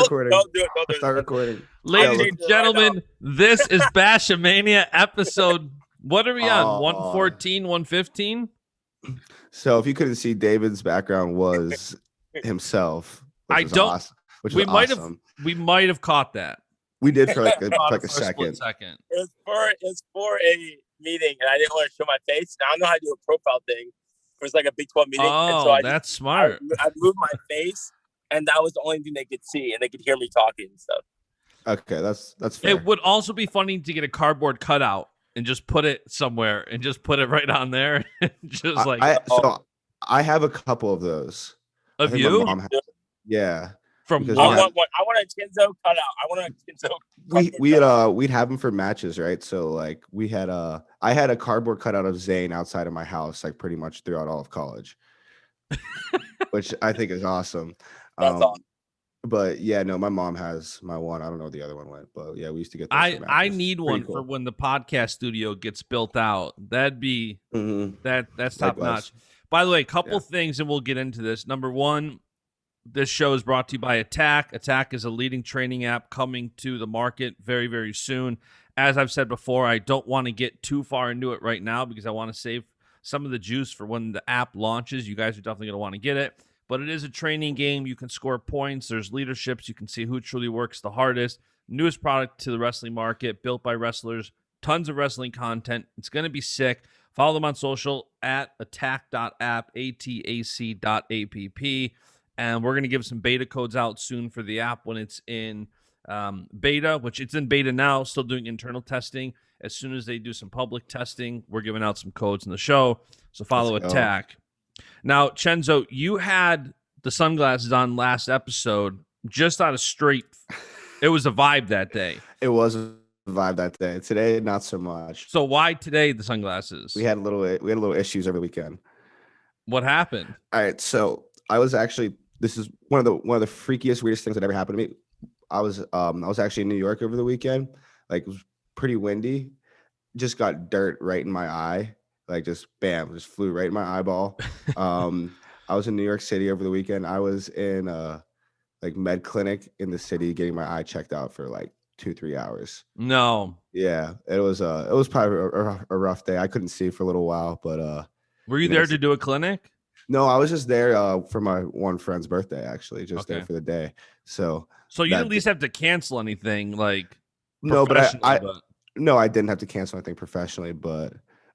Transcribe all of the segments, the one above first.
recording. Don't do it. Don't do I'll start it. recording. Ladies and gentlemen, this is Baschamania episode. What are we on? 114, 115? So if you couldn't see, David's background was himself. I don't. Awesome, which was awesome. We might have caught that. We did for like a second. It's for a meeting, and I didn't want to show my face. Now I don't know how to do a profile thing. It was like a Big 12 meeting. Oh, and so that's smart. I moved my face, and that was the only thing they could see, and they could hear me talking and stuff. Okay, that's fair. It would also be funny to get a cardboard cutout and just put it somewhere and just put it right on there. Just I have a couple of those. Of you? Yeah. From I want a Cenzo cutout. I want a Cenzo. We'd have them for matches, right? So like we had I had a cardboard cutout of Zane outside of my house, like pretty much throughout all of college, which I think is awesome. That's awesome. But yeah, no, my mom has my one. I don't know where the other one went, but yeah, we used to get those I need one for when the podcast studio gets built out. That'd be that's top notch. By the way, a couple things, and we'll get into this. Number one, this show is brought to you by ATAC. ATAC is a leading training app coming to the market very, very soon. As I've said before, I don't want to get too far into it right now because I want to save some of the juice for when the app launches. You guys are definitely going to want to get it. But it is a training game. You can score points. There's leaderships. You can see who truly works the hardest. Newest product to the wrestling market, built by wrestlers. Tons of wrestling content. It's going to be sick. Follow them on social at ATAC.app, ATAC.app. And we're going to give some beta codes out soon for the app when it's in beta, which it's in beta now, still doing internal testing. As soon as they do some public testing, we're giving out some codes in the show. So follow ATAC. Now, Cenzo, you had the sunglasses on last episode just out of straight. It was a vibe that day. It was a vibe that day. Today, not so much. So why today the sunglasses? We had a little issues over the weekend. What happened? All right, so I was actually. This is one of the freakiest, weirdest things that ever happened to me. I was actually in New York over the weekend. Like, it was pretty windy. Just got dirt right in my eye. Like, just bam, just flew right in my eyeball. I was in New York City over the weekend. I was in like med clinic in the city getting my eye checked out for like 2-3 hours. No. Yeah, it was probably a rough day. I couldn't see for a little while, but were you there to do a clinic? No, I was just there for my one friend's birthday, actually, just there for the day. So you didn't at least have to cancel anything, like no, but I didn't have to cancel anything professionally, but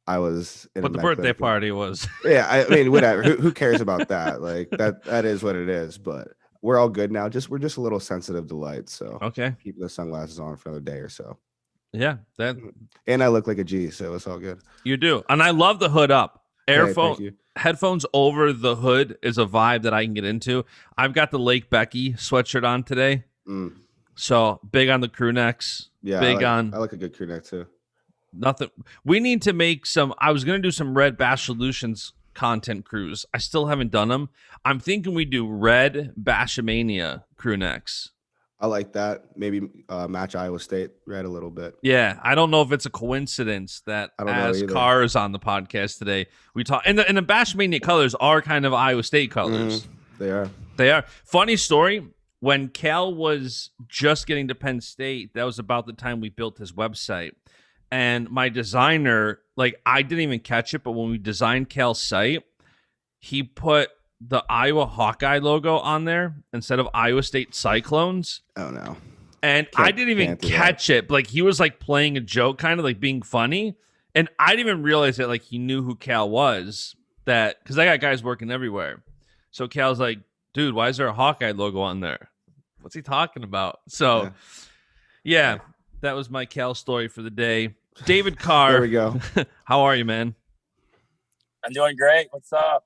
I was. But the birthday party was. Yeah, I mean, whatever. Who cares about that? Like that is what it is. But we're all good now. We're just a little sensitive to light, so keep the sunglasses on for another day or so. Yeah, and I look like a G, so it's all good. You do, and I love the hood up. Headphones over the hood is a vibe that I can get into. I've got the Lake Becky sweatshirt on today. So big on the crew necks. Yeah, I like a good crew neck too. Nothing. We need to make some. I was going to do some red Bash Solutions content crews. I still haven't done them. I'm thinking we do red Baschamania crew necks. I like that. Maybe match Iowa State red a little bit. Yeah, I don't know if it's a coincidence that as Carr is on the podcast today, we talk and the Baschamania colors are kind of Iowa State colors. They are. They are. Funny story. When Cal was just getting to Penn State, that was about the time we built his website. And my designer, like, I didn't even catch it, but when we designed Cal's site, he put the Iowa Hawkeye logo on there instead of Iowa State Cyclones. Oh, no. And I didn't even catch it. Like, he was, like, playing a joke, kind of, like, being funny. And I didn't even realize that, like, he knew who Cal was. That because I got guys working everywhere. So Cal's like, dude, why is there a Hawkeye logo on there? What's he talking about? So, yeah, that was my Cal story for the day. David Carr. There we go. How are you, man? I'm doing great. What's up?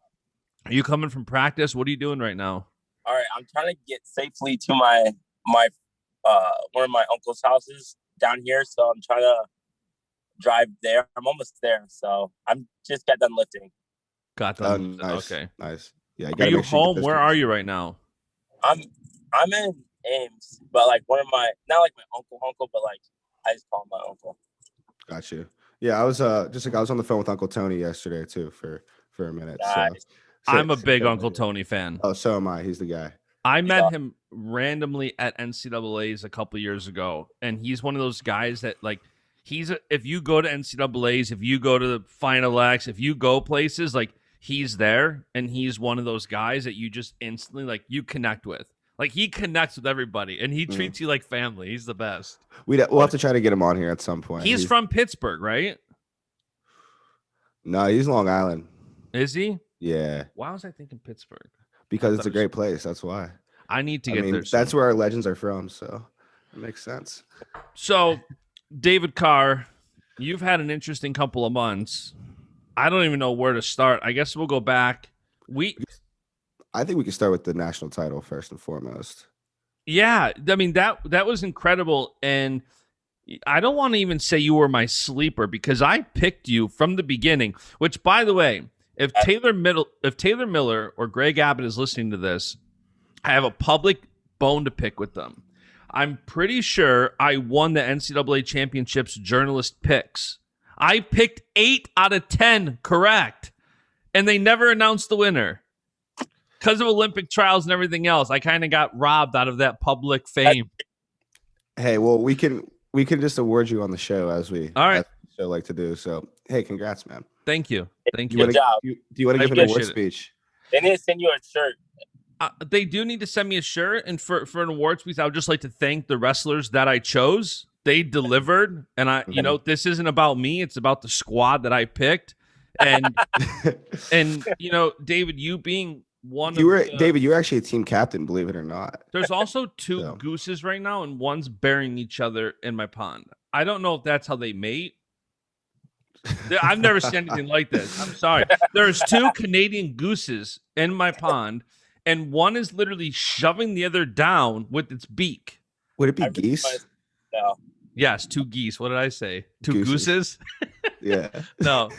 Are you coming from practice? What are you doing right now? All right, I'm trying to get safely to my one of my uncle's houses down here, so I'm trying to drive there. I'm almost there, so I'm just got done lifting. Got done. Nice. Okay. Nice. Yeah. Are you home? Where are you right now? I'm in Ames, but like one of my not like my uncle, but like I just call him my uncle. Got you. Yeah, I was I was on the phone with Uncle Tony yesterday too for a minute. Nice. I'm a big Uncle Tony fan. Oh, so am I. He's the guy. I met him randomly at NCAA's a couple years ago, and he's one of those guys that like if you go to NCAA's, if you go to the Final X, if you go places, like he's there, and he's one of those guys that you just instantly like you connect with. Like he connects with everybody, and he treats you like family. He's the best. We'll have to try to get him on here at some point. He's from Pittsburgh, right? No, he's Long Island. Is he? Yeah. Why was I thinking Pittsburgh? Because it's a great place. That's why. I need to get there. That's where our legends are from, so it makes sense. So, David Carr, you've had an interesting couple of months. I don't even know where to start. I guess we'll go back. I think we can start with the national title first and foremost. Yeah, I mean that was incredible, and I don't want to even say you were my sleeper because I picked you from the beginning. Which, by the way, if Taylor Miller or Greg Abbott is listening to this, I have a public bone to pick with them. I'm pretty sure I won the NCAA Championship's journalist picks. I picked 8 out of 10 correct, and they never announced the winner. Because of Olympic trials and everything else, I kind of got robbed out of that public fame. Hey, well, we can just award you on the show as we like to do. So, hey, congrats, man. Thank you. Thank you. Good job. Do you want to give an award speech? They need to send you a shirt. They do need to send me a shirt, and for an award speech, I would just like to thank the wrestlers that I chose. They delivered, and this isn't about me; it's about the squad that I picked. And David, you being David, you were actually a team captain, believe it or not. There's also two gooses right now, and one's burying each other in my pond. I don't know if that's how they mate. I've never seen anything like this. I'm sorry. There's 2 Canadian gooses in my pond, and one is literally shoving the other down with its beak. Would it be geese? No. Yes, 2 geese. What did I say? 2 gooses? Yeah. No.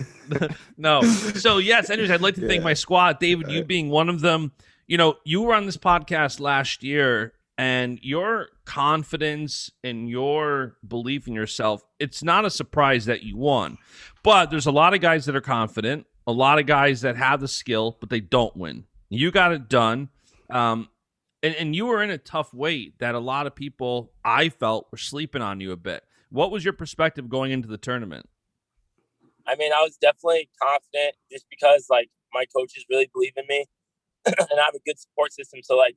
So, yes, anyways, I'd like to thank my squad. David, you being one of them. You were on this podcast last year, and your confidence and your belief in yourself, it's not a surprise that you won. But there's a lot of guys that are confident, a lot of guys that have the skill, but they don't win. You got it done. And you were in a tough weight that a lot of people, I felt, were sleeping on you a bit. What was your perspective going into the tournament? I mean, I was definitely confident just because, like, my coaches really believe in me and I have a good support system. So, like,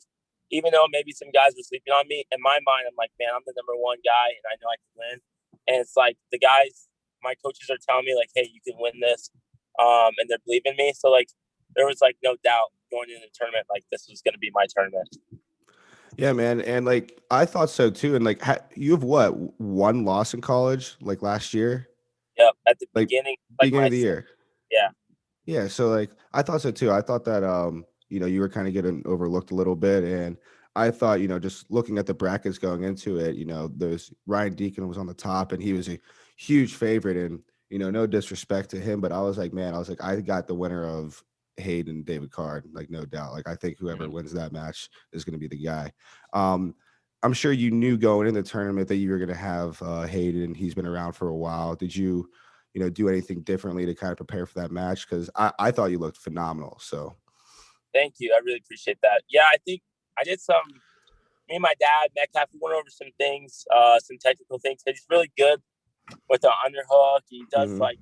even though maybe some guys were sleeping on me, in my mind, I'm like, man, I'm the number 1 guy and I know I can win. And it's like the guys, my coaches are telling me, like, hey, you can win this. And they're believing me. So, like, there was, like, no doubt going into the tournament, like, this was going to be my tournament. Yeah, man. And, like, I thought so, too. And, like, you have what, 1 loss in college, like, last year? Yep, at the beginning of the year. Yeah. Yeah, so, like, I thought so, too. I thought that, you were kind of getting overlooked a little bit. And I thought, just looking at the brackets going into it, there's Ryan Deacon was on the top, and he was a huge favorite. And, no disrespect to him, but I was like, I got the winner of Hayden and David Carr, like, no doubt. Like, I think whoever wins that match is going to be the guy. I'm sure you knew going in the tournament that you were going to have Hayden. He's been around for a while. Did you, do anything differently to kind of prepare for that match? Because I thought you looked phenomenal. So, thank you. I really appreciate that. Yeah, I think I did me and my dad, Metcalf, we went over some things, some technical things. He's really good with the underhook. He does like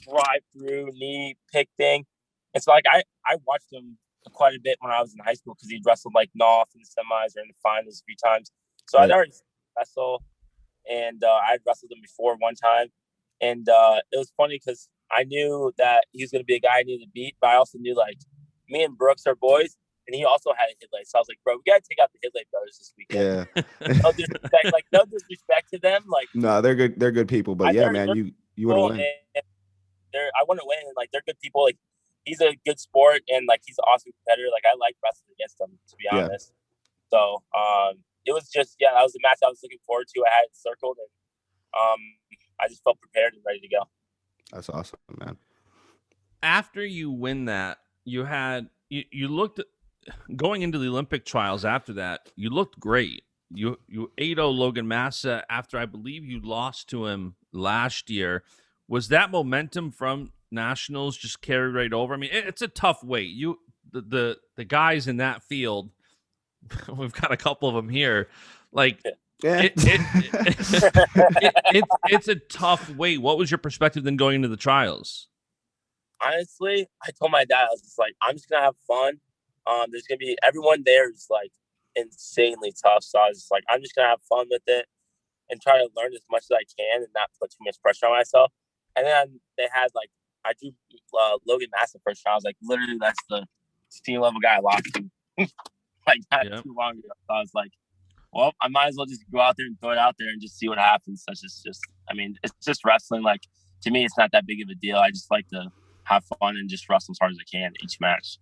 drive through, knee, pick thing. And so, like, I watched him quite a bit when I was in high school because he wrestled like Knopf in the semis or in the finals a few times. So I'd already wrestled, and I'd wrestled him before one time. And it was funny because I knew that he was going to be a guy I needed to beat, but I also knew, like, me and Brooks are boys, and he also had a headlight. So I was like, bro, we got to take out the headlight brothers this weekend. Yeah. No disrespect to them. Like, no, they're good. They're good people. But yeah, man, you want to win. I want to win. And, like, they're good people. Like, he's a good sport, and, like, he's an awesome competitor. Like, I like wrestling against him, to be honest. So it was just, that was the match I was looking forward to. I had it circled, and I just felt prepared and ready to go. That's awesome, man. After you win that, you looked going into the Olympic trials after that, you looked great. You 8-0 Logan Massa after I believe you lost to him last year. Was that momentum from nationals just carried right over? I mean, it's a tough weight. The guys in that field, We've got a couple of them here. Like, yeah. It's a tough weight. What was your perspective then going into the trials? Honestly, I told my dad, I was just like, I'm just gonna have fun. There's gonna be everyone there is like insanely tough, so I was just like, I'm just gonna have fun with it and try to learn as much as I can and not put too much pressure on myself. And then they had like, I drew Logan Mass the first round. I was like, literally, that's the senior level guy I lost to like not too long ago. So I was like, well, I might as well just go out there and throw it out there and just see what happens. That's just, I mean, it's just wrestling. Like, to me, it's not that big of a deal. I just like to have fun and just wrestle as hard as I can each match.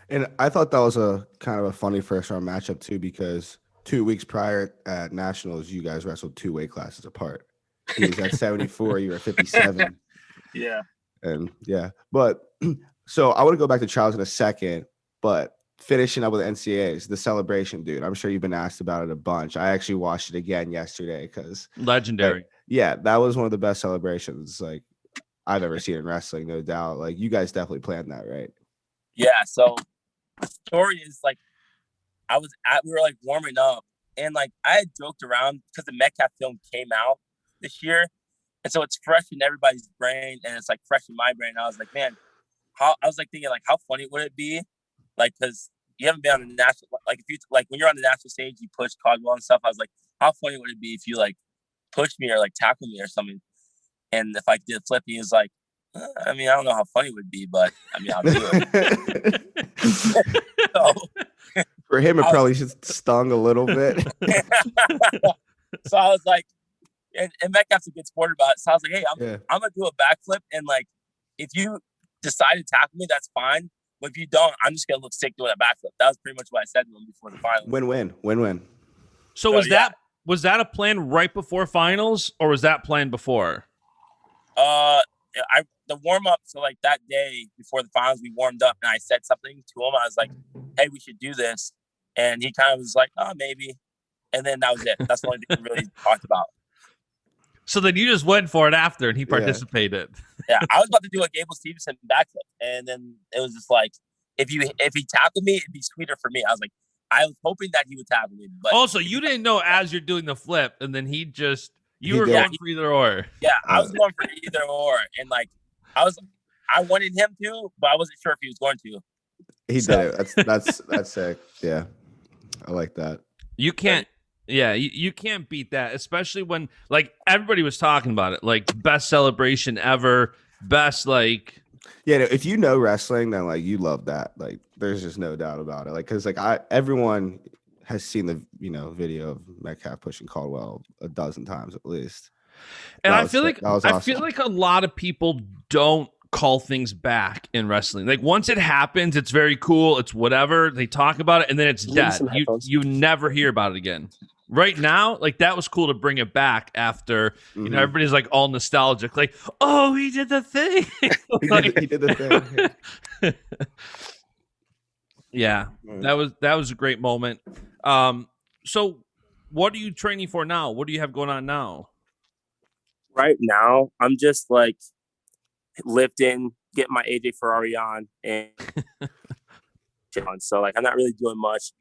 And I thought that was a kind of a funny first round matchup too, because 2 weeks prior at Nationals, you guys wrestled 2 weight classes apart. He was at 74, you were at 57. Yeah. And yeah, but so I want to go back to trials in a second, but finishing up with NCAAs, the celebration, dude. I'm sure you've been asked about it a bunch. I actually watched it again yesterday because legendary. Like, yeah, that was one of the best celebrations like I've ever seen in wrestling, no doubt. Like you guys definitely planned that, right? Yeah. So the story is like we were like warming up, and like I had joked around because the Metcalf film came out this year, and so it's fresh in everybody's brain, and it's like fresh in my brain. I was like, man, I was like thinking like, how funny would it be? Like, because you haven't been on the national, like if you like when you're on the national stage, you push Caldwell and stuff. I was like, how funny would it be if you like pushed me or like tackled me or something? And if I did a flip, he was like, I mean, I don't know how funny it would be, but I mean, I'll do it. So, for him, it probably just stung a little bit. So I was like, and Metcalf's a good sport about it. So I was like, hey, I'm gonna do a backflip, and like, if you decide to tackle me, that's fine. But if you don't, I'm just gonna look sick doing a backflip. That was pretty much what I said to him before the finals. Win-win. So was that a plan right before finals, or was that planned before? The warm up. So like that day before the finals, we warmed up, and I said something to him. I was like, "Hey, we should do this," and he kind of was like, "Oh, maybe," and then that was it. That's the only thing we really talked about. So then you just went for it after, and he participated. Yeah, I was about to do a Gable Stevenson backflip, and then it was just like, if he tackled me, it'd be sweeter for me. I was like, I was hoping that he would tackle me. But also, you didn't know as you're doing the flip, and then he were going for either or. Yeah, I was going for either or, and like I wanted him to, but I wasn't sure if he was going to. He did it. That's sick. Yeah, I like that. You can't. Yeah, you can't beat that, especially when like everybody was talking about it, like best celebration ever, best like. Yeah, if you know wrestling, then like you love that. Like, there's just no doubt about it. Like, because like everyone has seen the video of Metcalf pushing Caldwell a dozen times at least. And I feel like awesome. I feel like a lot of people don't call things back in wrestling. Like once it happens, it's very cool. It's whatever. They talk about it and then it's dead. You never hear about it again. Right now, like that was cool to bring it back after everybody's like all nostalgic, like, oh, he did the thing. he did the thing. Yeah, that was a great moment. So what are you training for now? What do you have going on now? Right now, I'm just like lifting, getting my AJ Ferrari on, and so like I'm not really doing much.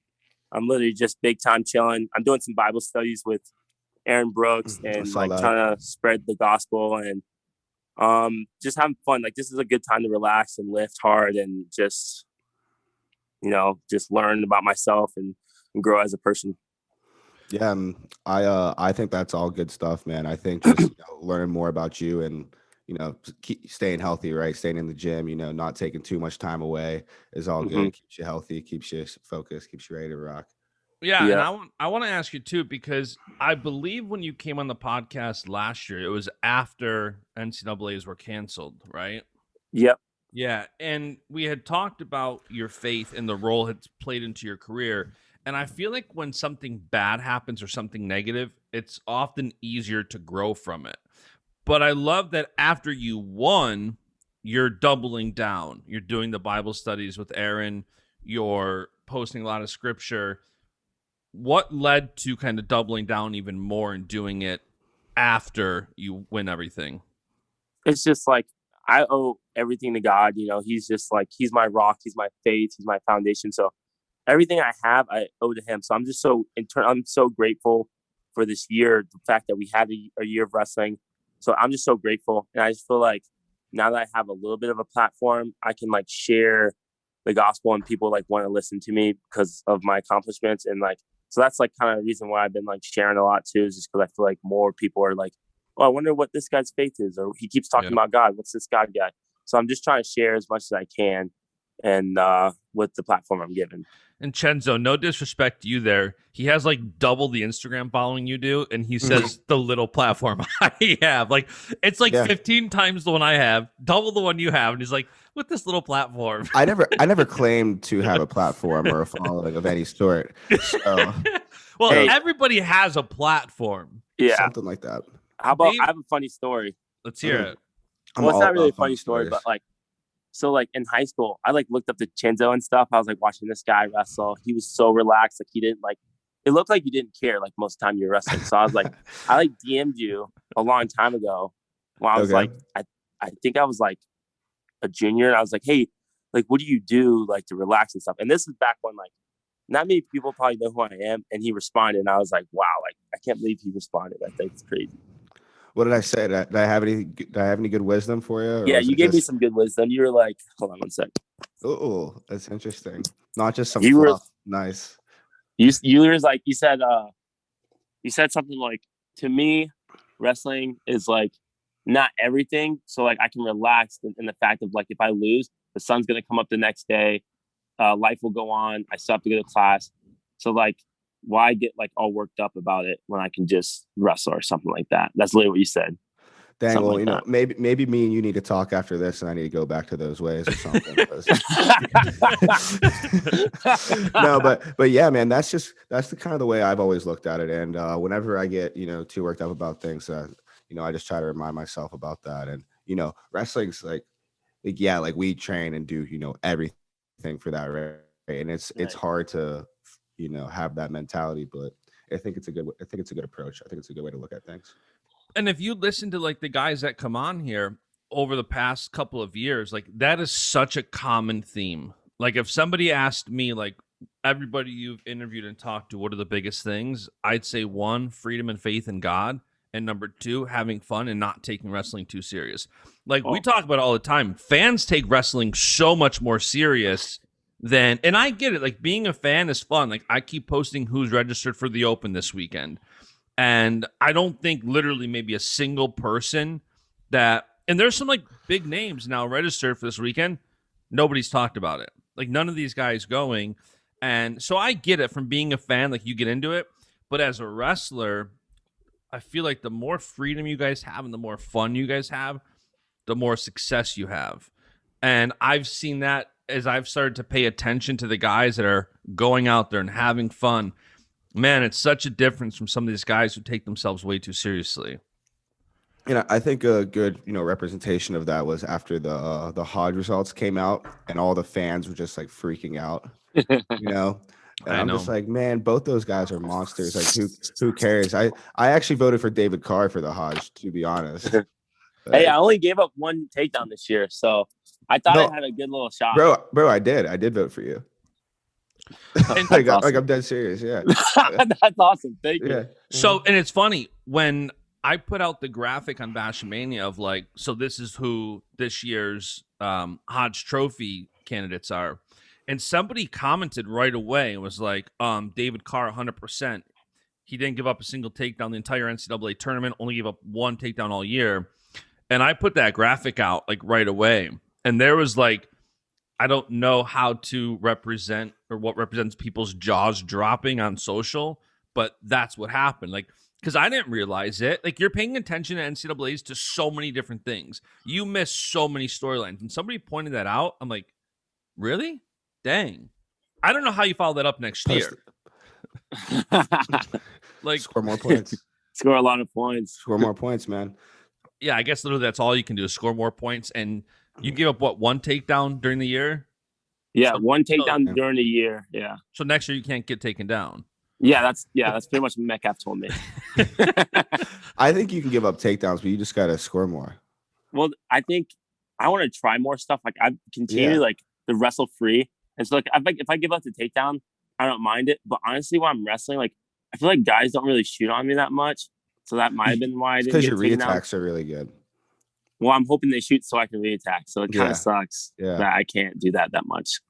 I'm literally just big time chilling. I'm doing some Bible studies with Aaron Brooks and like trying to spread the gospel and just having fun. Like this is a good time to relax and lift hard and just just learn about myself and grow as a person. Yeah, I think that's all good stuff, man. I think just learning more about you and keep staying healthy, right? Staying in the gym, not taking too much time away is all good. It keeps you healthy, keeps you focused, keeps you ready to rock. Yeah. And I want to ask you too, because I believe when you came on the podcast last year, it was after NCAAs were canceled, right? Yep. Yeah. And we had talked about your faith and the role it's played into your career. And I feel like when something bad happens or something negative, it's often easier to grow from it. But I love that after you won, you're doubling down. You're doing the Bible studies with Aaron. You're posting a lot of scripture. What led to kind of doubling down even more and doing it after you win everything? It's just like I owe everything to God. He's just like, he's my rock. He's my faith. He's my foundation. So everything I have, I owe to him. So I'm just I'm so grateful for this year, the fact that we had a year of wrestling. So I'm just so grateful. And I just feel like now that I have a little bit of a platform, I can like share the gospel and people like want to listen to me because of my accomplishments. And like, so that's like kind of the reason why I've been like sharing a lot too, is just because I feel like more people are like, oh, I wonder what this guy's faith is, or he keeps talking about God. What's this God guy? So I'm just trying to share as much as I can, and with the platform I'm given. And Cenzo, no disrespect to you there, he has like double the Instagram following you do, and he says the little platform I have, like it's like 15 times the one I have, double the one you have, and he's like, with this little platform. I never claimed to have a platform or a following of any sort. So, well, everybody has a platform. Yeah, something like that. How about I have a funny story. Let's hear it. Well, it's not really a funny story, but like, so like in high school, I like looked up to Cenzo and stuff. I was like watching this guy wrestle. He was so relaxed. Like he didn't like, it looked like you didn't care like most of the time you're wrestling. So I was like, I like DM'd you a long time ago when I was like, I think I was like a junior, and I was like, hey, like, what do you do like to relax and stuff? And this is back when like not many people probably know who I am. And he responded, and I was like, wow, like I can't believe he responded. I think it's crazy. What did I say? Did I have any good wisdom for you? Yeah, you gave me some good wisdom. You were like, hold on one sec. Oh, that's interesting. Not just some you fluff. Were, nice. You were like, you said something like, to me, wrestling is like not everything. So like I can relax in the fact of like, if I lose, the sun's gonna come up the next day. Life will go on. I still have to go to class. So like, why get like all worked up about it when I can just wrestle or something like that? That's literally what you said. Dang, well, you know, maybe me and you need to talk after this, and I need to go back to those ways or something. No, but yeah, man, that's the kind of the way I've always looked at it. And whenever I get too worked up about things, I just try to remind myself about that. And wrestling's like yeah, like we train and do everything for that, right? And it's hard to have that mentality, but I think it's a good approach. I think it's a good way to look at things. And if you listen to like the guys that come on here over the past couple of years, like that is such a common theme. Like if somebody asked me, like everybody you've interviewed and talked to, what are the biggest things? I'd say 1, freedom and faith in God. And number 2, having fun and not taking wrestling too serious. Like we talk about it all the time. Fans take wrestling so much more serious than, and I get it. Like being a fan is fun. Like I keep posting who's registered for the Open this weekend. And I don't think literally maybe a single person that, and there's some like big names now registered for this weekend. Nobody's talked about it. Like none of these guys going. And so I get it from being a fan, like you get into it. But as a wrestler, I feel like the more freedom you guys have and the more fun you guys have, the more success you have. And I've seen that as I've started to pay attention to the guys that are going out there and having fun. Man, it's such a difference from some of these guys who take themselves way too seriously. I think a good, representation of that was after the Hodge results came out and all the fans were just like freaking out, And I'm just like, man, both those guys are monsters. Like, who cares? I actually voted for David Carr for the Hodge, to be honest. Hey, I only gave up 1 takedown this year, so I thought I had a good little shot. Bro, I did vote for you. Like I'm dead serious. Yeah. That's awesome. Thank you. Yeah. So, and it's funny when I put out the graphic on Baschamania of like, so this is who this year's Hodge Trophy candidates are. And somebody commented right away and was like, David Carr, 100%. He didn't give up a single takedown the entire NCAA tournament, only gave up 1 takedown all year. And I put that graphic out like right away. And there was like, I don't know how to represent or what represents people's jaws dropping on social, but that's what happened. Like, because I didn't realize it. Like, you're paying attention to NCAAs to so many different things. You miss so many storylines. And somebody pointed that out. I'm like, really? Dang. I don't know how you follow that up next year. Like, score more points. Score a lot of points. Score more points, man. Yeah, I guess literally that's all you can do is score more points. And you gave up, what, 1 takedown during the year? Yeah, so, 1 takedown during the year. Yeah. So next year you can't get taken down. Yeah, that's pretty much what Metcalf told me. I think you can give up takedowns, but you just got to score more. Well, I think I want to try more stuff. Like I continue like to wrestle free. And so like if I give up the takedown, I don't mind it. But honestly, when I'm wrestling, like I feel like guys don't really shoot on me that much. So that might have been why I didn't because get your taken out. reattacks are really good. Well, I'm hoping they shoot so I can reattack. So it kind of sucks that I can't do that much.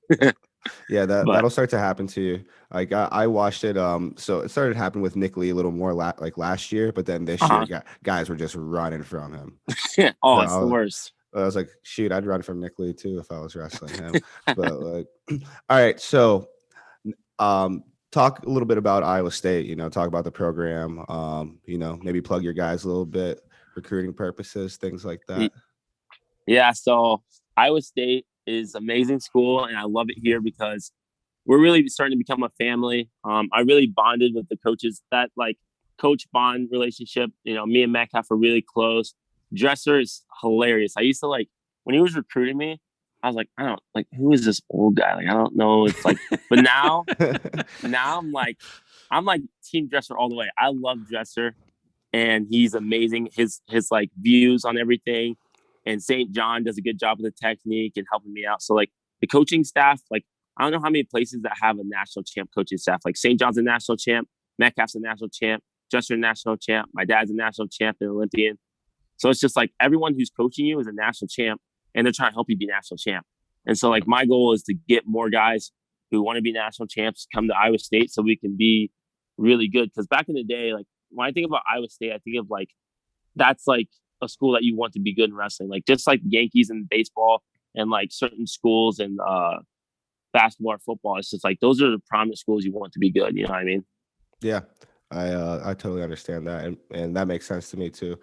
Yeah, that'll start to happen to you. Like I watched it. So it started happening with Nick Lee a little more like last year, but then this year, guys were just running from him. Oh, it's the worst. I was like, shoot, I'd run from Nick Lee too if I was wrestling him. But like, all right, so talk a little bit about Iowa State. You know, talk about the program. You know, maybe plug your guys a little bit, recruiting purposes, things like that. Yeah, so Iowa State is amazing school, and I love it here because we're really starting to become a family. I really bonded with the coaches. That like coach bond relationship. You know, me and Metcalf are really close. Dresser is hilarious. I used to like when he was recruiting me, I was like, I don't like who is this old guy? Like I don't know. It's like, but now I'm like team Dresser all the way. I love Dresser, and he's amazing. His like views on everything. And St. John does a good job with the technique and helping me out. So like the coaching staff, like I don't know how many places that have a national champ coaching staff. Like St. John's a national champ, Metcalf's a national champ, Dresser a national champ, my dad's a national champ and Olympian. So it's just like everyone who's coaching you is a national champ, and they're trying to help you be national champ. And so like my goal is to get more guys who want to be national champs come to Iowa State so we can be really good. Because back in the day, like when I think about Iowa State, I think of like that's like a school that you want to be good in wrestling, like just like Yankees and baseball and like certain schools and basketball or football. It's just like those are the prominent schools you want to be good. You know what I mean? Yeah, I totally understand that, and that makes sense to me too.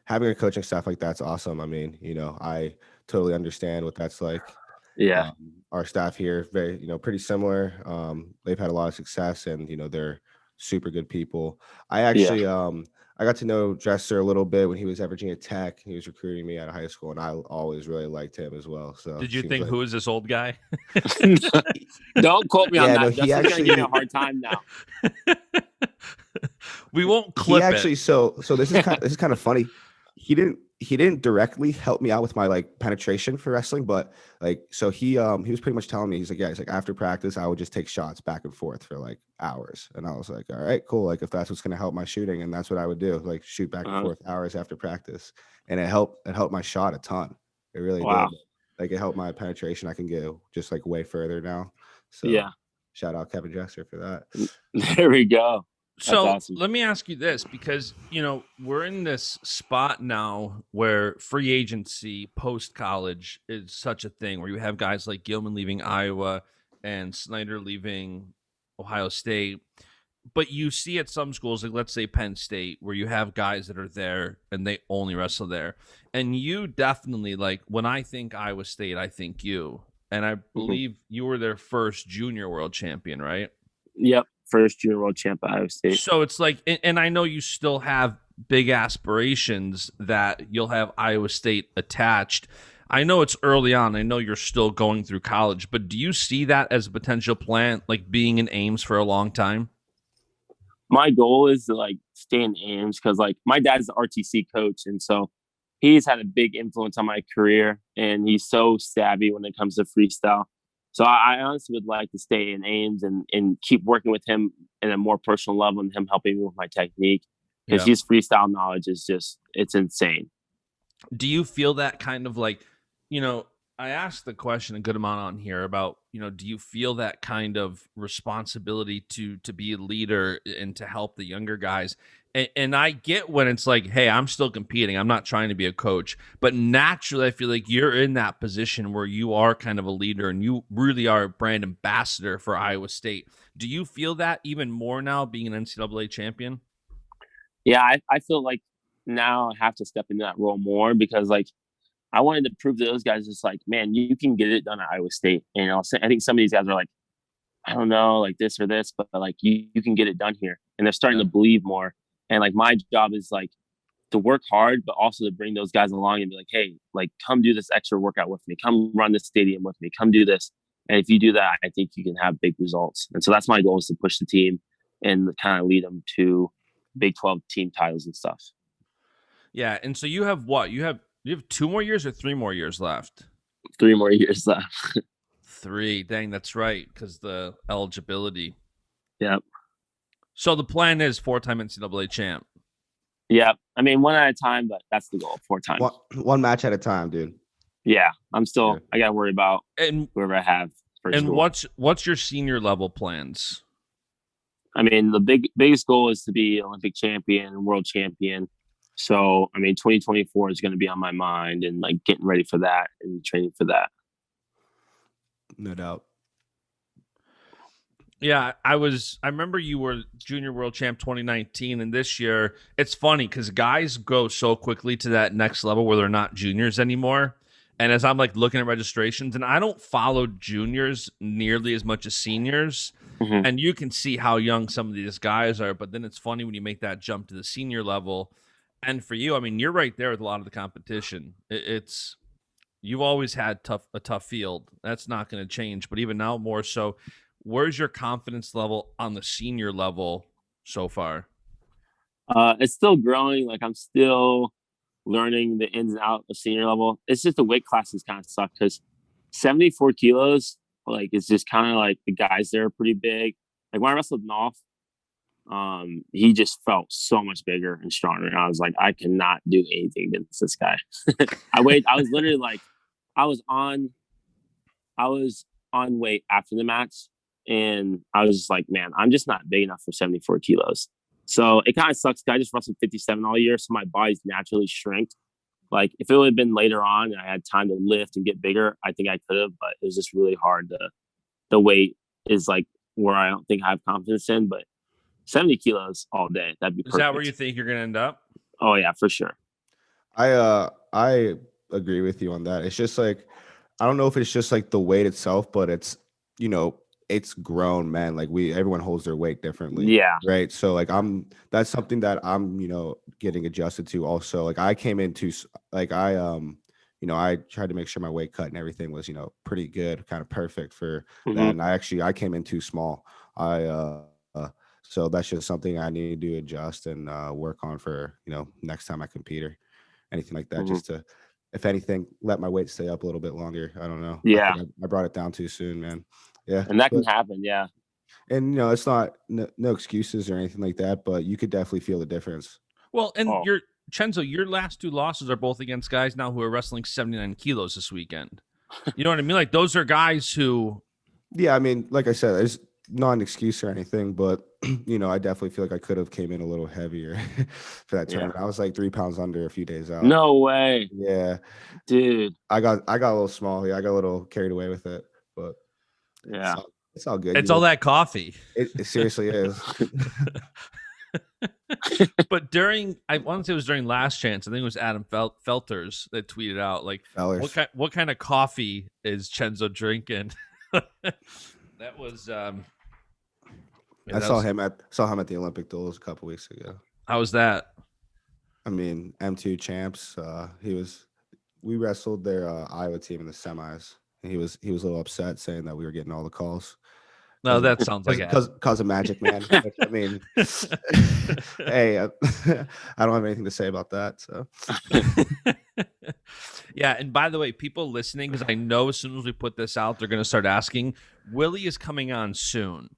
Having a coaching staff like that's awesome. I mean, you know, I totally understand what that's like. Yeah, our staff here, very, you know, pretty similar. They've had a lot of success, and you know, they're super good people. I actually I got to know Dresser a little bit when he was at Virginia Tech. He was recruiting me out of high school, and I always really liked him as well. So did you think, who is this old guy? Don't quote me on that. No, Justin's gonna give me a hard time now. We won't clip it. So this is kind of funny. He didn't directly help me out with my like penetration for wrestling, but like so he was pretty much telling me, he's like after practice I would just take shots back and forth for like hours, and I was like, all right, cool, like if that's what's going to help my shooting, and that's what I would do, like shoot back and forth hours after practice, and it helped my shot a ton. It really did. Like it helped my penetration. I can go just like way further now. So shout out Kevin Dresser for that. There we go. So awesome. Let me ask you this, because, you know, we're in this spot now where free agency post-college is such a thing, where you have guys like Gilman leaving Iowa and Snyder leaving Ohio State. But you see at some schools, like let's say Penn State, where you have guys that are there and they only wrestle there. And you definitely, like, when I think Iowa State, I think you. And I believe you were their first junior world champion, right? Yep. First junior world champ at Iowa State. So it's like, and I know you still have big aspirations that you'll have Iowa State attached. I know it's early on. I know you're still going through college, but do you see that as a potential plan, like being in Ames for a long time? My goal is to like stay in Ames because like my dad's the RTC coach, and so he's had a big influence on my career, and he's so savvy when it comes to freestyle. So I honestly would like to stay in Ames and keep working with him in a more personal level, and him helping me with my technique, because his freestyle knowledge is just, it's insane. Do you feel that kind of like, you know, I asked the question a good amount on here about, you know, do you feel that kind of responsibility to be a leader and to help the younger guys? And I get when it's like, hey, I'm still competing, I'm not trying to be a coach, but naturally I feel like you're in that position where you are kind of a leader and you really are a brand ambassador for Iowa State. Do you feel that even more now being an NCAA champion? Yeah, I feel like now I have to step into that role more, because like I wanted to prove to those guys, it's like, man, you can get it done at Iowa State. And I think some of these guys are like, I don't know, like this or this, but like you can get it done here. And they're starting to believe more. And like my job is like to work hard, but also to bring those guys along and be like, hey, like come do this extra workout with me. Come run the stadium with me. Come do this. And if you do that, I think you can have big results. And so that's my goal, is to push the team and kind of lead them to Big 12 team titles and stuff. Yeah. And so you have what? You have 2 more years or 3 more years left? 3 more years left. 3. Dang, that's right, because the eligibility. Yep. So the plan is 4-time NCAA champ. Yep. I mean, one at a time, but that's the goal. 4 times. One match at a time, dude. Yeah, I got to worry about whoever I have first. And what's your senior level plans? I mean, the biggest goal is to be Olympic champion, world champion. So, I mean, 2024 is going to be on my mind and like getting ready for that and training for that. No doubt. Yeah, I remember you were junior world champ 2019, and this year it's funny because guys go so quickly to that next level where they're not juniors anymore. And as I'm like looking at registrations, and I don't follow juniors nearly as much as seniors, and you can see how young some of these guys are, but then it's funny when you make that jump to the senior level. And for you, I mean, you're right there with a lot of the competition. You've always had a tough field. That's not going to change, but even now more so. Where's your confidence level on the senior level so far? It's still growing. Like I'm still learning the ins and outs of senior level. It's just the weight classes kind of suck because 74 kilos, like it's just kind of like the guys there are pretty big. Like when I wrestled Knopf, he just felt so much bigger and stronger. And I was like, I cannot do anything against this guy. I was literally like, I was on weight after the match. And I was just like, man, I'm just not big enough for 74 kilos. So it kind of sucks. I just wrestled 57 all year. So my body's naturally shrinked. Like if it would have been later on and I had time to lift and get bigger, I think I could have, but it was just really hard. The weight is like where I don't think I have confidence in, but 70 kilos all day. That'd be perfect. Is that where you think you're going to end up? Oh yeah, for sure. I agree with you on that. It's just like, I don't know if it's just like the weight itself, but it's, it's grown, man. Like everyone holds their weight differently. Yeah. Right. So like that's something that I'm, getting adjusted to also. Like I came into like I tried to make sure my weight cut and everything was, pretty good, kind of perfect for that. And I came in too small. So that's just something I need to adjust and work on for, next time I compete or anything like that, just to, if anything, let my weight stay up a little bit longer. I don't know. Yeah. I brought it down too soon, man. Yeah. And that can happen. Yeah. And, it's not no excuses or anything like that, but you could definitely feel the difference. Well, and Cenzo, your last 2 losses are both against guys now who are wrestling 79 kilos this weekend. You know what I mean? Like those are guys who. Yeah. I mean, like I said, it's not an excuse or anything, but I definitely feel like I could have came in a little heavier for that tournament. I was like 3 pounds under a few days out. No way. Yeah. Dude. I got a little small. Yeah. I got a little carried away with it, but yeah, it's all good. It's all that coffee. It seriously is. But I want to say it was during Last Chance. I think it was Adam Felters that tweeted out like, what kind of coffee is Cenzo drinking? That was. I saw him at the Olympic duels a couple weeks ago. How was that? I mean, M2 champs. We wrestled their Iowa team in the semis. And he was a little upset, saying that we were getting all the calls. No, that sounds like because of Magic Man. Which, I mean, hey, I don't have anything to say about that. So, yeah. And by the way, people listening, because I know as soon as we put this out, they're going to start asking. Willie is coming on soon.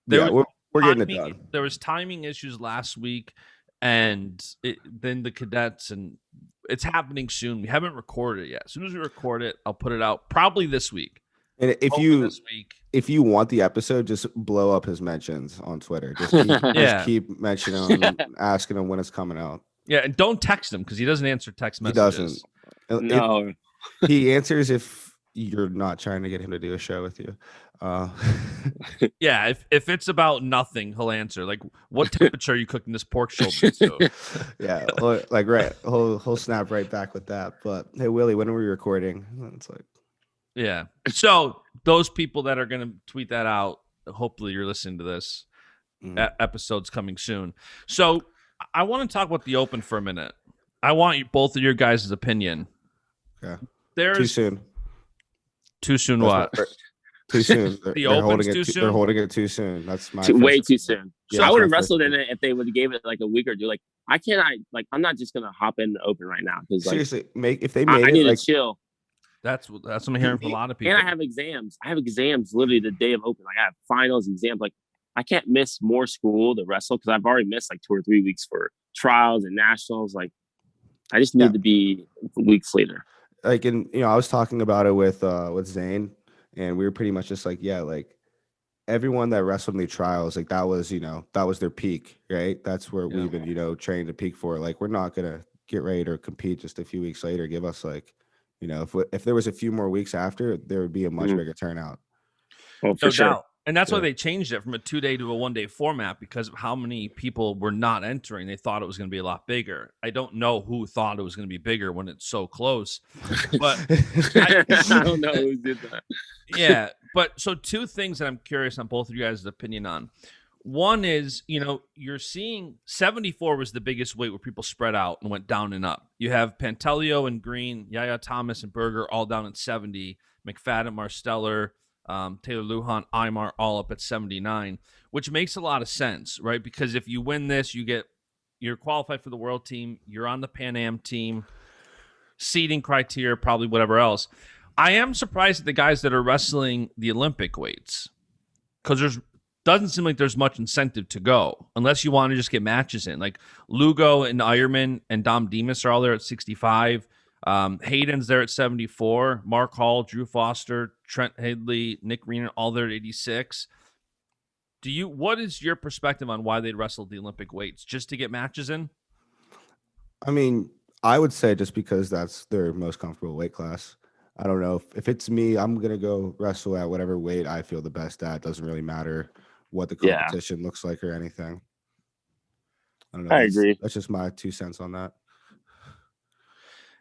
We're getting it done. There was timing issues last week, and then the cadets, and it's happening soon. We haven't recorded it yet. As soon as we record it, I'll put it out probably this week. And if you want the episode, just blow up his mentions on Twitter. Just keep mentioning him, asking him when it's coming out. Yeah, and don't text him because he doesn't answer text messages. He doesn't. No, he answers if you're not trying to get him to do a show with you. Yeah, if it's about nothing, he'll answer. Like, what temperature are you cooking this pork shoulder to? Yeah, like right. He'll snap right back with that. But hey, Willie, when are we recording? It's like. Yeah. So those people that are going to tweet that out, hopefully you're listening to this. Episode's coming soon. So I want to talk about the Open for a minute. I want both of your guys' opinion. Yeah. Too soon. Too soon what? Too soon. The Open's too soon? They're holding it too soon. That's my way too soon. Yeah, so I would have wrestled in it if they would have gave it like a week or two. Like I'm not just going to hop in the Open right now. Because seriously, I need to chill. That's what I'm hearing from a lot of people. And I have exams. Literally the day of open. Like I have finals, exams. Like I can't miss more school to wrestle because I've already missed like 2 or 3 weeks for trials and nationals. Like I just need to be weeks later. Like, and I was talking about it with Zane, and we were pretty much just like, yeah, like everyone that wrestled in the trials, like that was their peak, right? That's where we've been, trained to peak for. Like, we're not gonna get ready to compete just a few weeks later. Give us like, if there was a few more weeks after, there would be a much bigger turnout. Oh, for sure. Doubt. And that's why they changed it from a 2-day to a 1-day format, because of how many people were not entering. They thought it was going to be a lot bigger. I don't know who thought it was going to be bigger when it's so close, but I don't know who did that. Yeah. But so 2 things that I'm curious on both of you guys' opinion on. One is, you're seeing 74 was the biggest weight where people spread out and went down and up. You have Pantaleo and Green, Yaya Thomas and Berger all down at 70, McFadden, Marsteller, Taylor Lujan, Aymar all up at 79, which makes a lot of sense, right? Because if you win this, you're qualified for the world team, you're on the Pan Am team, seeding criteria, probably whatever else. I am surprised at the guys that are wrestling the Olympic weights, because doesn't seem like there's much incentive to go unless you want to just get matches in. Like Lugo and Ironman and Dom Demas are all there at 65. Hayden's there at 74. Mark Hall, Drew Foster, Trent Headley, Nick Rena, all there at 86. What is your perspective on why they wrestled the Olympic weights? Just to get matches in? I mean, I would say just because that's their most comfortable weight class. I don't know. If it's me, I'm going to go wrestle at whatever weight I feel the best at. Doesn't really matter what the competition looks like or anything. I don't know. I agree. That's just my 2 cents on that.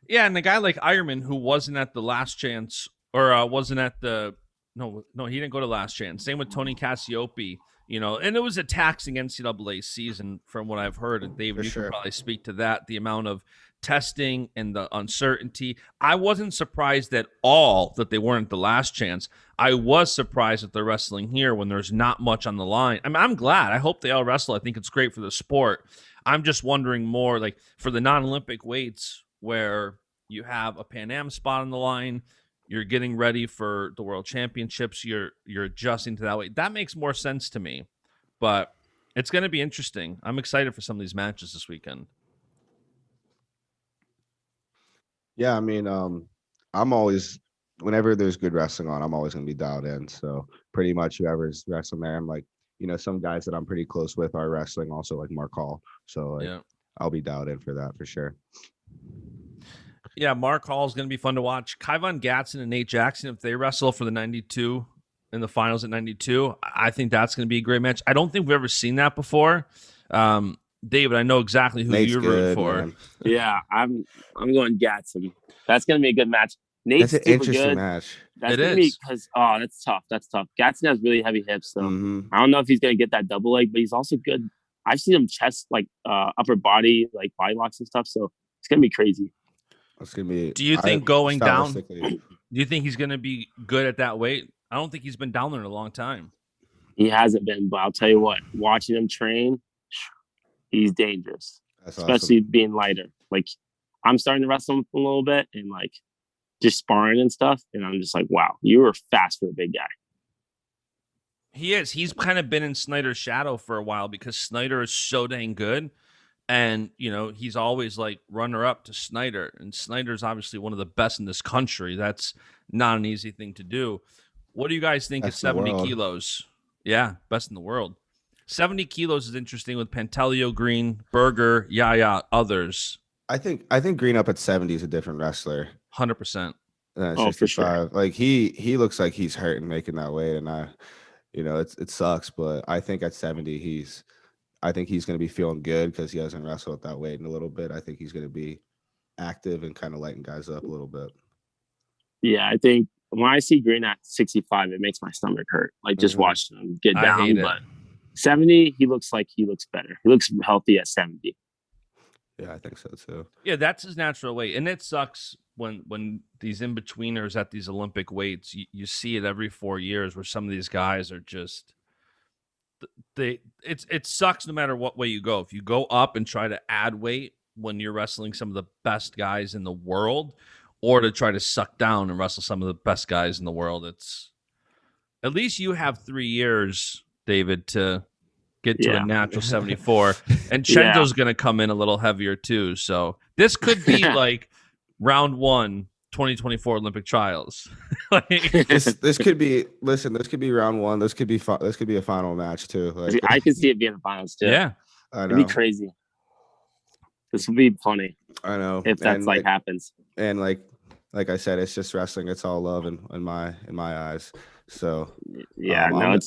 Yeah, and a guy like Ironman, who wasn't at the Last Chance, or wasn't at the no, he didn't go to Last Chance. Same with Tony Cassiope, and it was a taxing NCAA season from what I've heard. And David, you can probably speak to that. The amount of testing and the uncertainty. I wasn't surprised at all that they weren't at the Last Chance. I was surprised that they're wrestling here when there's not much on the line. I mean, I'm glad. I hope they all wrestle. I think it's great for the sport. I'm just wondering more, like, for the non-Olympic weights where you have a Pan Am spot on the line, you're getting ready for the World Championships, you're adjusting to that weight. That makes more sense to me. But it's going to be interesting. I'm excited for some of these matches this weekend. Yeah, I mean, I'm always, whenever there's good wrestling on, I'm always going to be dialed in. So pretty much whoever's wrestling there, I'm like, some guys that I'm pretty close with are wrestling also, like Mark Hall. So I'll be dialed in for that for sure. Yeah, Mark Hall is going to be fun to watch. Kyvon Gatson and Nate Jackson, if they wrestle for the 92 in the finals at 92, I think that's going to be a great match. I don't think we've ever seen that before. David, I know exactly who you're rooting for. Man. Yeah, I'm going Gatson. That's going to be a good match. Nate's that's an interesting good. Match. That's going to be because that's tough. That's tough. Gatson has really heavy hips, so I don't know if he's going to get that double leg, but he's also good. I've seen him chest, like upper body, like body locks and stuff. So it's going to be crazy. It's going to be. Do you think going down? Do you think he's going to be good at that weight? I don't think he's been down there in a long time. He hasn't been, but I'll tell you what. Watching him train, he's dangerous, especially being lighter. Like, I'm starting to wrestle him a little bit and like just sparring and stuff. And I'm just like, wow, you were fast for a big guy. He is. He's kind of been in Snyder's shadow for a while because Snyder is so dang good. And, he's always like runner up to Snyder. And Snyder's obviously one of the best in this country. That's not an easy thing to do. What do you guys think at 70 kilos? Yeah, best in the world. 70 kilos is interesting with Pantaleo, Green, Berger, Yaya, others. I think Green up at 70 is a different wrestler. 100%. 65. For sure. Like he looks like he's hurting making that weight, and it sucks, but I think at 70 he's going to be feeling good because he hasn't wrestled at that weight in a little bit. I think he's going to be active and kind of lighten guys up a little bit. Yeah, I think when I see Green at 65, it makes my stomach hurt. Like just watching him get down. But 70, he looks better. He looks healthy at 70. Yeah, I think so too. Yeah, that's his natural weight. And it sucks when these in-betweeners at these Olympic weights, you see it every 4 years where some of these guys are just it sucks no matter what way you go. If you go up and try to add weight when you're wrestling some of the best guys in the world, or to try to suck down and wrestle some of the best guys in the world. It's at least you have 3 years, David, to get to a natural 74, and Cenzo's going to come in a little heavier too. So this could be like round 1, 2024 Olympic trials. this could be round 1. This could be a final match too. Like, I can see it being the finals too. Yeah, I know. It'd be crazy. This would be funny. I know if that's happens. And like I said, it's just wrestling. It's all love in my eyes. So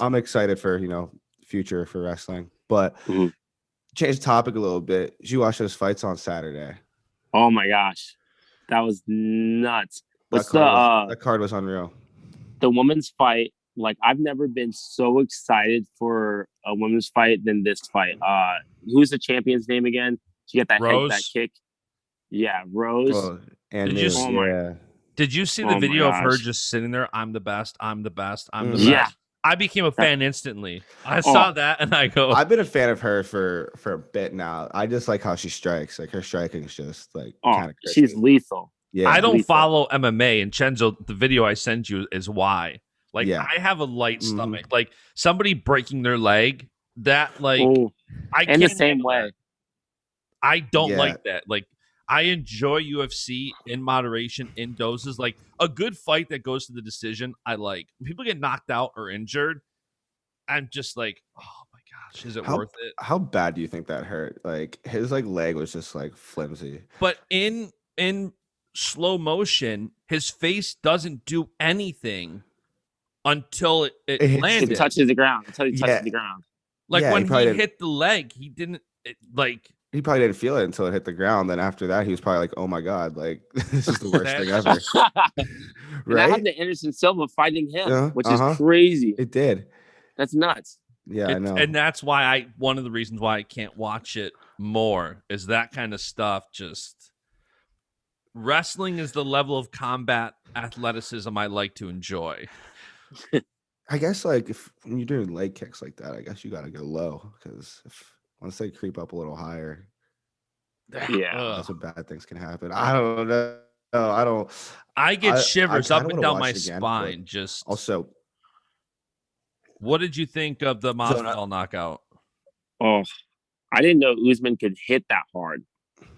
I'm excited for future for wrestling. But change the topic a little bit. Did you watch those fights on Saturday? Oh my gosh, that was nuts. That card was unreal. The women's fight, like I've never been so excited for a women's fight than this fight. Who's the champion's name again? She got that that kick. Yeah, Rose. Oh, and did you see the video of her just sitting there? I'm the best. I'm the best. I'm the best. Yeah. I became a fan instantly. I saw that and I go. I've been a fan of her for a bit now. I just like how she strikes. Like her striking is just like kind of crazy. She's lethal. Yeah, I don't follow MMA, and Cenzo, the video I sent you is why. Like I have a light stomach. Like somebody breaking their leg, that like I can't the same way. That. I don't like that. Like I enjoy UFC in moderation, in doses. Like a good fight that goes to the decision, I like. When people get knocked out or injured, I'm just like, oh my gosh, is it worth it? How bad do you think that hurt? Like his leg was just like flimsy. But in slow motion, his face doesn't do anything until it landed. It touches the ground. Until he touches the ground. Like when he hit the leg, he didn't he probably didn't feel it until it hit the ground. Then after that, he was probably like, "Oh my god, like this is the worst thing ever." Right? That happened to Anderson Silva fighting him, which is crazy. It did. That's nuts. Yeah, I know. And that's why one of the reasons why I can't watch it more is that kind of stuff. Just wrestling is the level of combat athleticism I like to enjoy. I guess like when you're doing leg kicks like that, I guess you got to go low because once they creep up a little higher, that's what bad things can happen. I don't know. I get shivers up and down my spine. Just also, what did you think of the Masvidal knockout? Oh, I didn't know Usman could hit that hard.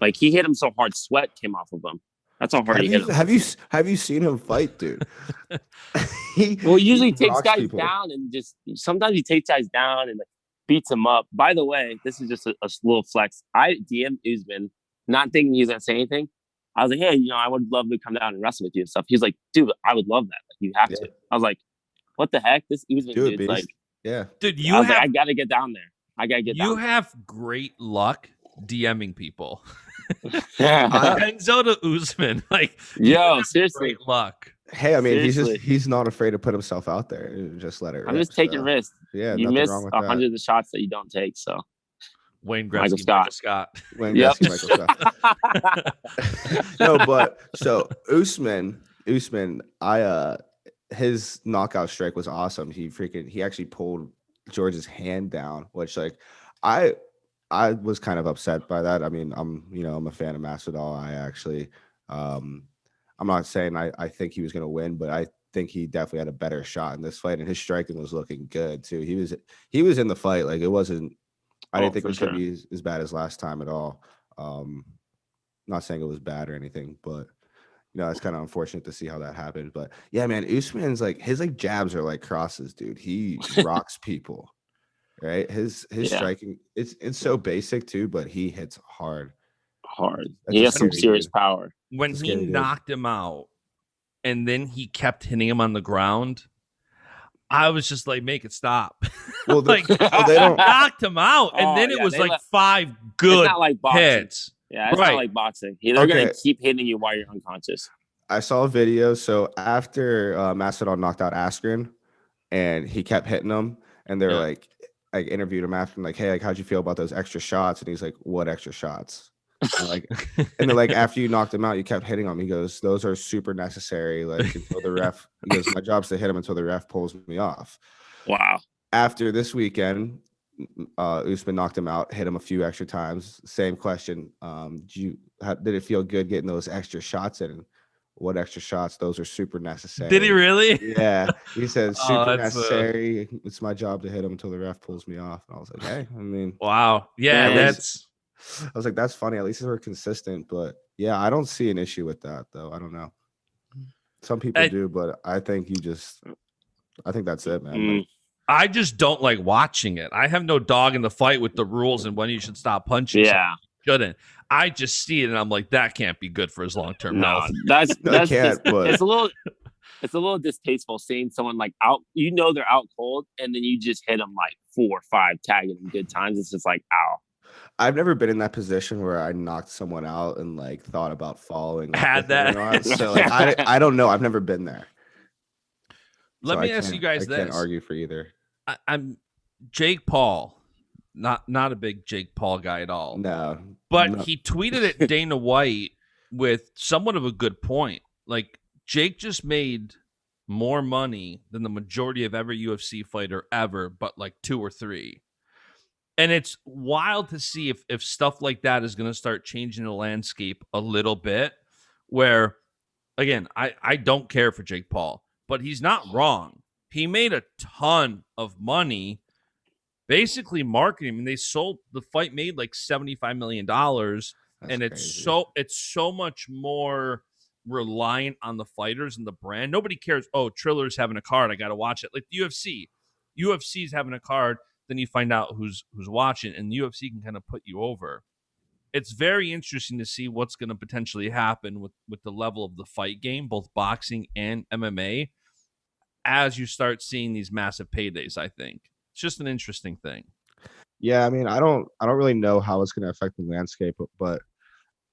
Like he hit him so hard, sweat came off of him. That's how hard he hit him. Have you seen him fight, dude? He usually takes guys down and sometimes he takes guys down and beats him up. By the way, this is just a little flex. I DM'd Usman, not thinking he was gonna say anything. I was like, hey, I would love to come down and wrestle with you and stuff. He's like, dude, I would love that. Like, you have to. I was like, what the heck? This Usman dude's like, dude, I gotta get down there. You have great luck DMing people. Cenzo to Usman, like, seriously, great luck. Hey, I mean, he's not afraid to put himself out there. Just let it. I'm just taking risks. Yeah, you miss 100 of the shots that you don't take. So Wayne Gretzky, Michael Scott. Wayne Gretzky, Michael Scott. No, but so Usman, his knockout strike was awesome. He actually pulled George's hand down, which like I was kind of upset by that. I mean, I'm a fan of Masvidal. I actually, I'm not saying I think he was going to win, but I think he definitely had a better shot in this fight, and his striking was looking good too. He was in the fight. Like it wasn't. I didn't think it was going to be as bad as last time at all. Not saying it was bad or anything, but it's kind of unfortunate to see how that happened. But yeah, man, Usman's like his jabs are like crosses, dude. He rocks people. Right, his striking it's so basic too, but he hits hard. He has some serious power. When he knocked him out, and then he kept hitting him on the ground, I was just like, make it stop. Well, they don't knocked him out, and then it was like 5 good it's not like boxing. hits. Yeah, it's not like boxing. They're gonna keep hitting you while you're unconscious. I saw a video. So after Masvidal knocked out Askren, and he kept hitting him, and they're like interviewed him after, like, hey, like, how'd you feel about those extra shots? And he's like, what extra shots? And they're like, after you knocked him out, you kept hitting him. He goes, those are super necessary. Like until the ref, he goes, my job's to hit him until the ref pulls me off. Wow. After this weekend, Usman knocked him out, hit him a few extra times. Same question. Did it feel good getting those extra shots in? what extra shots? Those are super necessary. Did he really? Yeah. He said super necessary. It's my job to hit him until the ref pulls me off. And I was like, hey, I mean, wow. Yeah, I was like, that's funny. At least we're consistent. But yeah, I don't see an issue with that though. I don't know. Some people do, but I think that's it, man. Like, I just don't like watching it. I have no dog in the fight with the rules and when you should stop punching. Yeah. Shouldn't. I just see it and I'm like, that can't be good for his long-term health. That's but it's a little distasteful seeing someone like out, they're out cold, and then you just hit them like 4 or 5, tagging them good times. It's just like, ow. I've never been in that position where I knocked someone out and like thought about following. Had that. So like, I don't know. I've never been there. Let me ask you guys this. I can't argue for either. I'm Jake Paul. Not a big Jake Paul guy at all. No. But he tweeted at Dana White with somewhat of a good point. Like, Jake just made more money than the majority of every UFC fighter ever, but like 2 or 3. And it's wild to see if stuff like that is going to start changing the landscape a little bit, where, again, I don't care for Jake Paul, but he's not wrong. He made a ton of money basically marketing him, and they sold the fight made like $75 million. That's and it's so much more reliant on the fighters and the brand. Nobody cares. Oh, Triller's having a card. I got to watch it. Like the UFC's having a card. Then you find out who's watching, and the UFC can kind of put you over. It's very interesting to see what's going to potentially happen with the level of the fight game, both boxing and MMA, as you start seeing these massive paydays. I think it's just an interesting thing. Yeah, I mean, I don't really know how it's going to affect the landscape, but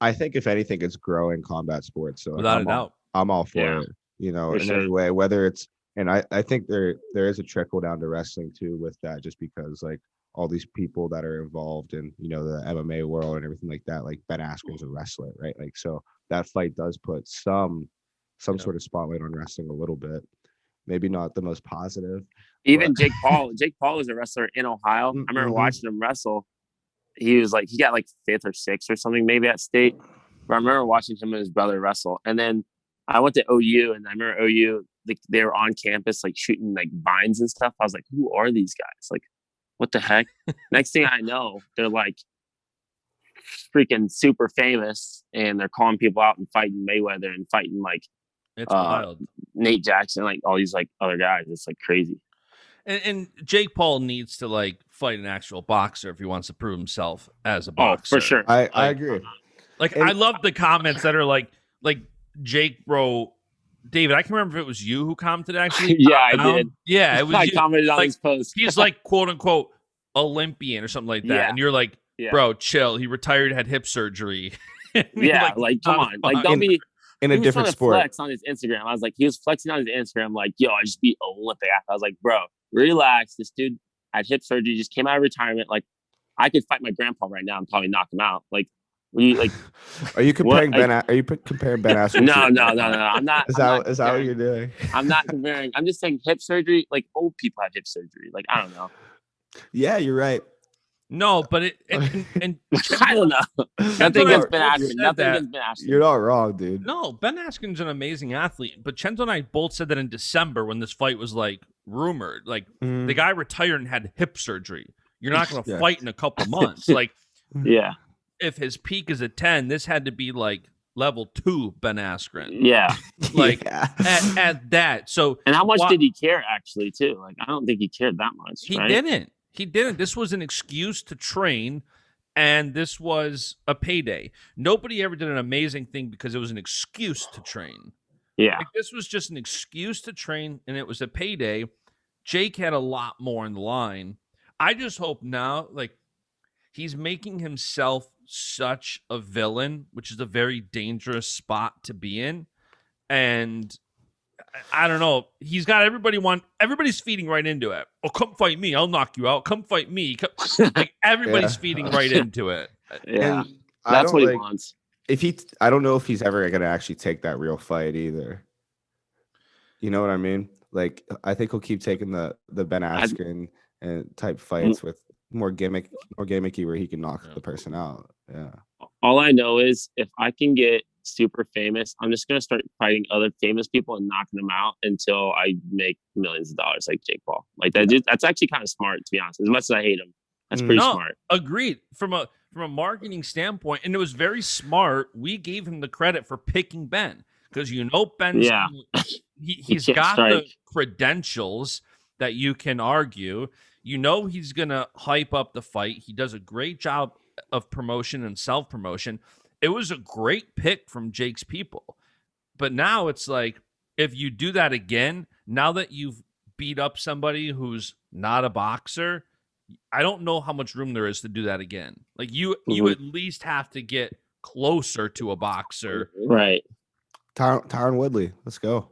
I think if anything, it's growing combat sports. So without a doubt, I'm all for it. In every way, whether it's. And I think there is a trickle down to wrestling too with that, just because like all these people that are involved in, the MMA world and everything like that, like Ben Askren's a wrestler, right? Like, so that fight does put some sort of spotlight on wrestling a little bit. Maybe not the most positive. Even Jake Paul was a wrestler in Ohio. I remember watching him wrestle. He got like 5th or 6th or something, maybe at state. But I remember watching him and his brother wrestle. And then I went to OU, and I remember OU, they were on campus, like shooting like vines and stuff. I was like, who are these guys? Like, what the heck? Next thing I know, they're like freaking super famous, and they're calling people out and fighting Mayweather and fighting like it's wild. Nate Jackson, like all these like other guys. It's like crazy. And Jake Paul needs to like fight an actual boxer if he wants to prove himself as a boxer. Oh, for sure. I agree. Like, I love the comments that are like Jake, bro. David, I can remember if it was you who commented actually. Yeah, I did. Yeah, it was. I commented on his post. He's like, quote unquote, Olympian or something like that. Yeah. And you're like, bro, chill. He retired, had hip surgery. Yeah, like come on. Like, don't be in a different sport. Flex on his Instagram. I was like, he was flexing on his Instagram, like, yo, I just beat Olympic. I was like, bro, relax. This dude had hip surgery, just came out of retirement. Like, I could fight my grandpa right now and probably knock him out. Like, are you comparing Ben Askren? No. I'm not. Is that what you're doing? I'm not comparing. I'm just saying hip surgery. Like, old people have hip surgery. Like, I don't know. Yeah, you're right. No, but and I don't know. Nothing against Ben Askren. You're not wrong, dude. No, Ben Askren's an amazing athlete. But Cenzo and I both said that in December when this fight was like rumored. Like, the guy retired and had hip surgery. You're not going to fight in a couple months. Like, yeah. If his peak is a 10, this had to be like level 2 Ben Askren. Yeah. Like at that. So, and how much did he care actually too? Like, I don't think he cared that much. He didn't. This was an excuse to train, and this was a payday. Nobody ever did an amazing thing because it was an excuse to train. Yeah. Like, this was just an excuse to train, and it was a payday. Jake had a lot more in the line. I just hope now, like, he's making himself such a villain, which is a very dangerous spot to be in. And I don't know. He's got everybody's feeding right into it. Oh, come fight me. I'll knock you out. Come fight me. Like, everybody's feeding right into it. Yeah. And that's what he wants. I don't know if he's ever going to actually take that real fight either. You know what I mean? Like, I think he'll keep taking the Ben Askren and type fights with more gimmicky where he can knock the person out. Yeah. All I know is if I can get super famous, I'm just gonna start fighting other famous people and knocking them out until I make millions of dollars, like Jake Paul. Like that's actually kind of smart, to be honest. As much as I hate him, that's pretty smart. Agreed. From a marketing standpoint, and it was very smart. We gave him the credit for picking Ben because Ben's he's got the credentials that you can argue. He's gonna hype up the fight. He does a great job of promotion and self-promotion. It was a great pick from Jake's people. But now it's like, if you do that again, now that you've beat up somebody who's not a boxer, I don't know how much room there is to do that again. Like you at least have to get closer to a boxer. Right. Tyron Woodley. Let's go.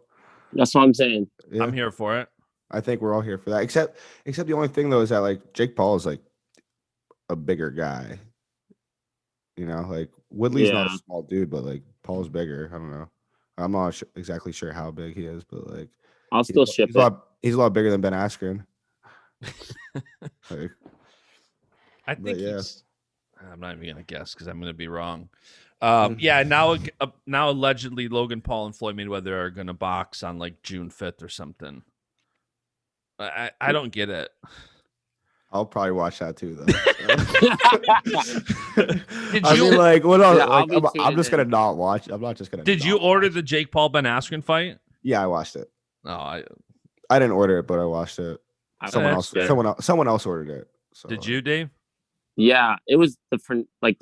That's what I'm saying. Yeah. I'm here for it. I think we're all here for that. Except the only thing though is that like Jake Paul is like a bigger guy. Like Woodley's not a small dude, but like Paul's bigger. I don't know. I'm not exactly sure how big he is, but like I'll still ship it. He's a lot bigger than Ben Askren. I think I'm not even gonna guess because I'm gonna be wrong. Now allegedly Logan Paul and Floyd Mayweather are gonna box on like June 5th or something. I don't get it. I'll probably watch that too, though. What else? Yeah, I'm just gonna not watch. I'm not just gonna. Did you order the Jake Paul Ben Askren fight? Yeah, I watched it. No, I didn't order it, but I watched it. Someone else ordered it. So. Did you, Dave? Yeah, it was the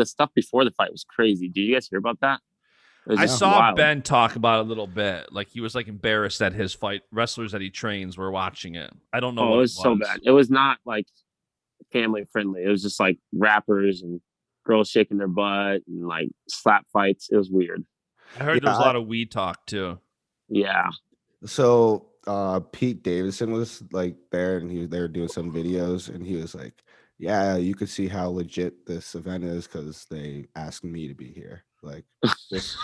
stuff before the fight was crazy. Did you guys hear about that? I saw Ben talk about it a little bit. Like he was like embarrassed that his fight wrestlers that he trains were watching it. I don't know. It was so bad. It was not like family friendly. It was just like rappers and girls shaking their butt and like slap fights. It was weird. I heard there was a lot of weed talk too. Yeah. So Pete Davidson was like there, and they were doing some videos, and he was like, "Yeah, you could see how legit this event is because they asked me to be here." Like, just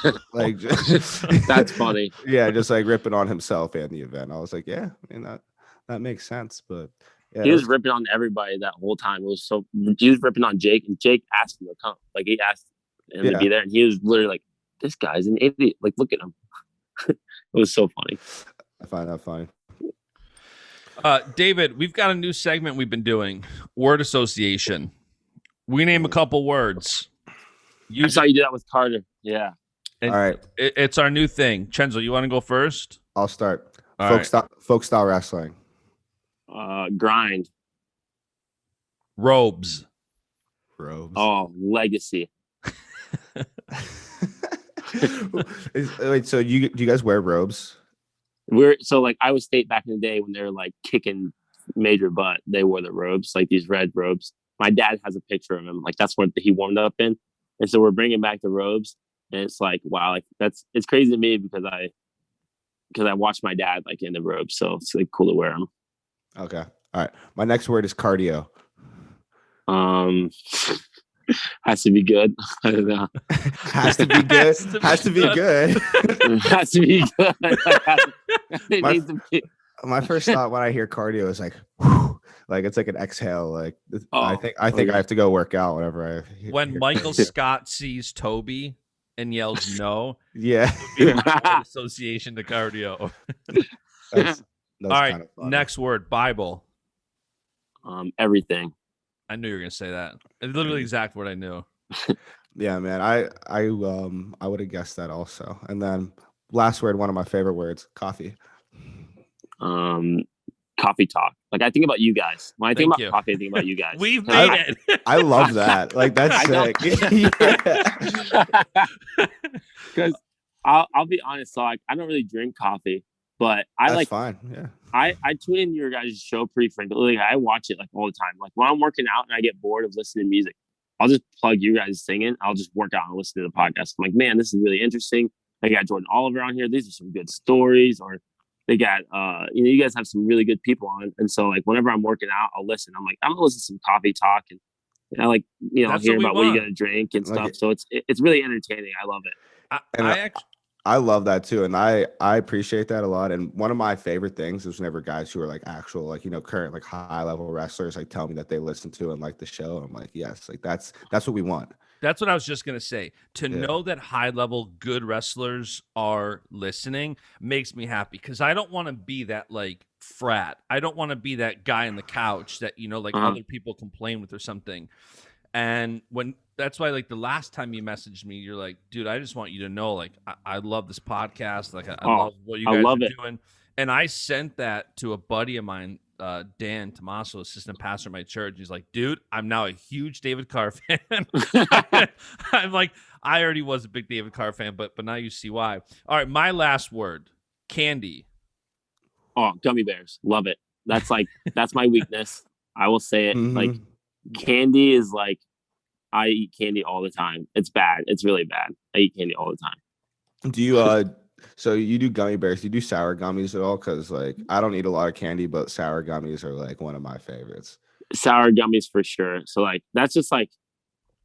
that's funny. Yeah, just like ripping on himself and the event. I was like, yeah, I mean that makes sense, but. Yeah, he was ripping on everybody that whole time. He was ripping on Jake, and Jake asked him to come. Like he asked him to be there, and he was literally like, "This guy's an idiot. Like, look at him." It was so funny. I find that funny. David, we've got a new segment we've been doing. Word association. We name a couple words. I saw you do that with Carter. Yeah. And all right. It's our new thing. Cenzo, you want to go first? I'll start. Folk style wrestling. Grind. Robes. Oh, legacy. Wait, so do you guys wear robes? I was State back in the day when they were like kicking major butt. They wore the robes, like these red robes. My dad has a picture of him. Like that's what he warmed up in. And so we're bringing back the robes, and it's like, wow, like it's crazy to me because I watched my dad like in the robes. So it's like cool to wear them. Okay. All right. My next word is cardio. Has to be good. I don't know. Has to be good. Has to be good. Has to be good. My first thought when I hear cardio is like, whew, like it's like an exhale. Like I think I have to go work out whenever when Michael Scott sees Toby and yells no. Yeah. Association to cardio. That's all right. Next word, Bible. Everything. I knew you were gonna say that. It's literally the exact word I knew. Yeah, man. I would have guessed that also. And then last word, one of my favorite words, coffee. Coffee talk. Like I think about you guys. When I think about coffee, I think about you guys. We've made it. I love that. Like that's sick. Because I'll be honest, so like I don't really drink coffee, but that's fine. Yeah. I tune in your guys' show pretty frequently. I watch it like all the time. Like when I'm working out and I get bored of listening to music, I'll just plug you guys singing. I'll just work out and listen to the podcast. I'm like, man, this is really interesting. They got Jordan Oliver on here. These are some good stories. Or they got, you guys have some really good people on. And so like whenever I'm working out, I'll listen. I'm like, I'm gonna listen to some coffee talk and I like, hear about what you're gonna drink and stuff. So it's really entertaining. I love it. I love that too. And I appreciate that a lot. And one of my favorite things is whenever guys who are like actual, like, current, like high level wrestlers, like tell me that they listen to and like the show. I'm like, yes, like that's what we want. That's what I was just going to say. To know that high-level good wrestlers are listening makes me happy because I don't want to be that, like, frat. I don't want to be that guy on the couch that, you know, like other people complain with or something. And that's why, like, the last time you messaged me, you're like, dude, I just want you to know, like, I love this podcast. Like, I love what you guys are doing. And I sent that to a buddy of mine, Dan Tomaso, assistant pastor at my church. He's like, dude, I'm now a huge David Carr fan. I'm like, I already was a big David Carr fan, but now you see why. All right, my last word, candy. Oh, gummy bears. Love it. That's my weakness. I will say it. Like, candy is like, I eat candy all the time. It's bad. It's really bad. I eat candy all the time. Do you so you do gummy bears? Do you do sour gummies at all? Because like I don't eat a lot of candy, but sour gummies are like one of my favorites. Sour gummies for sure. So like that's just like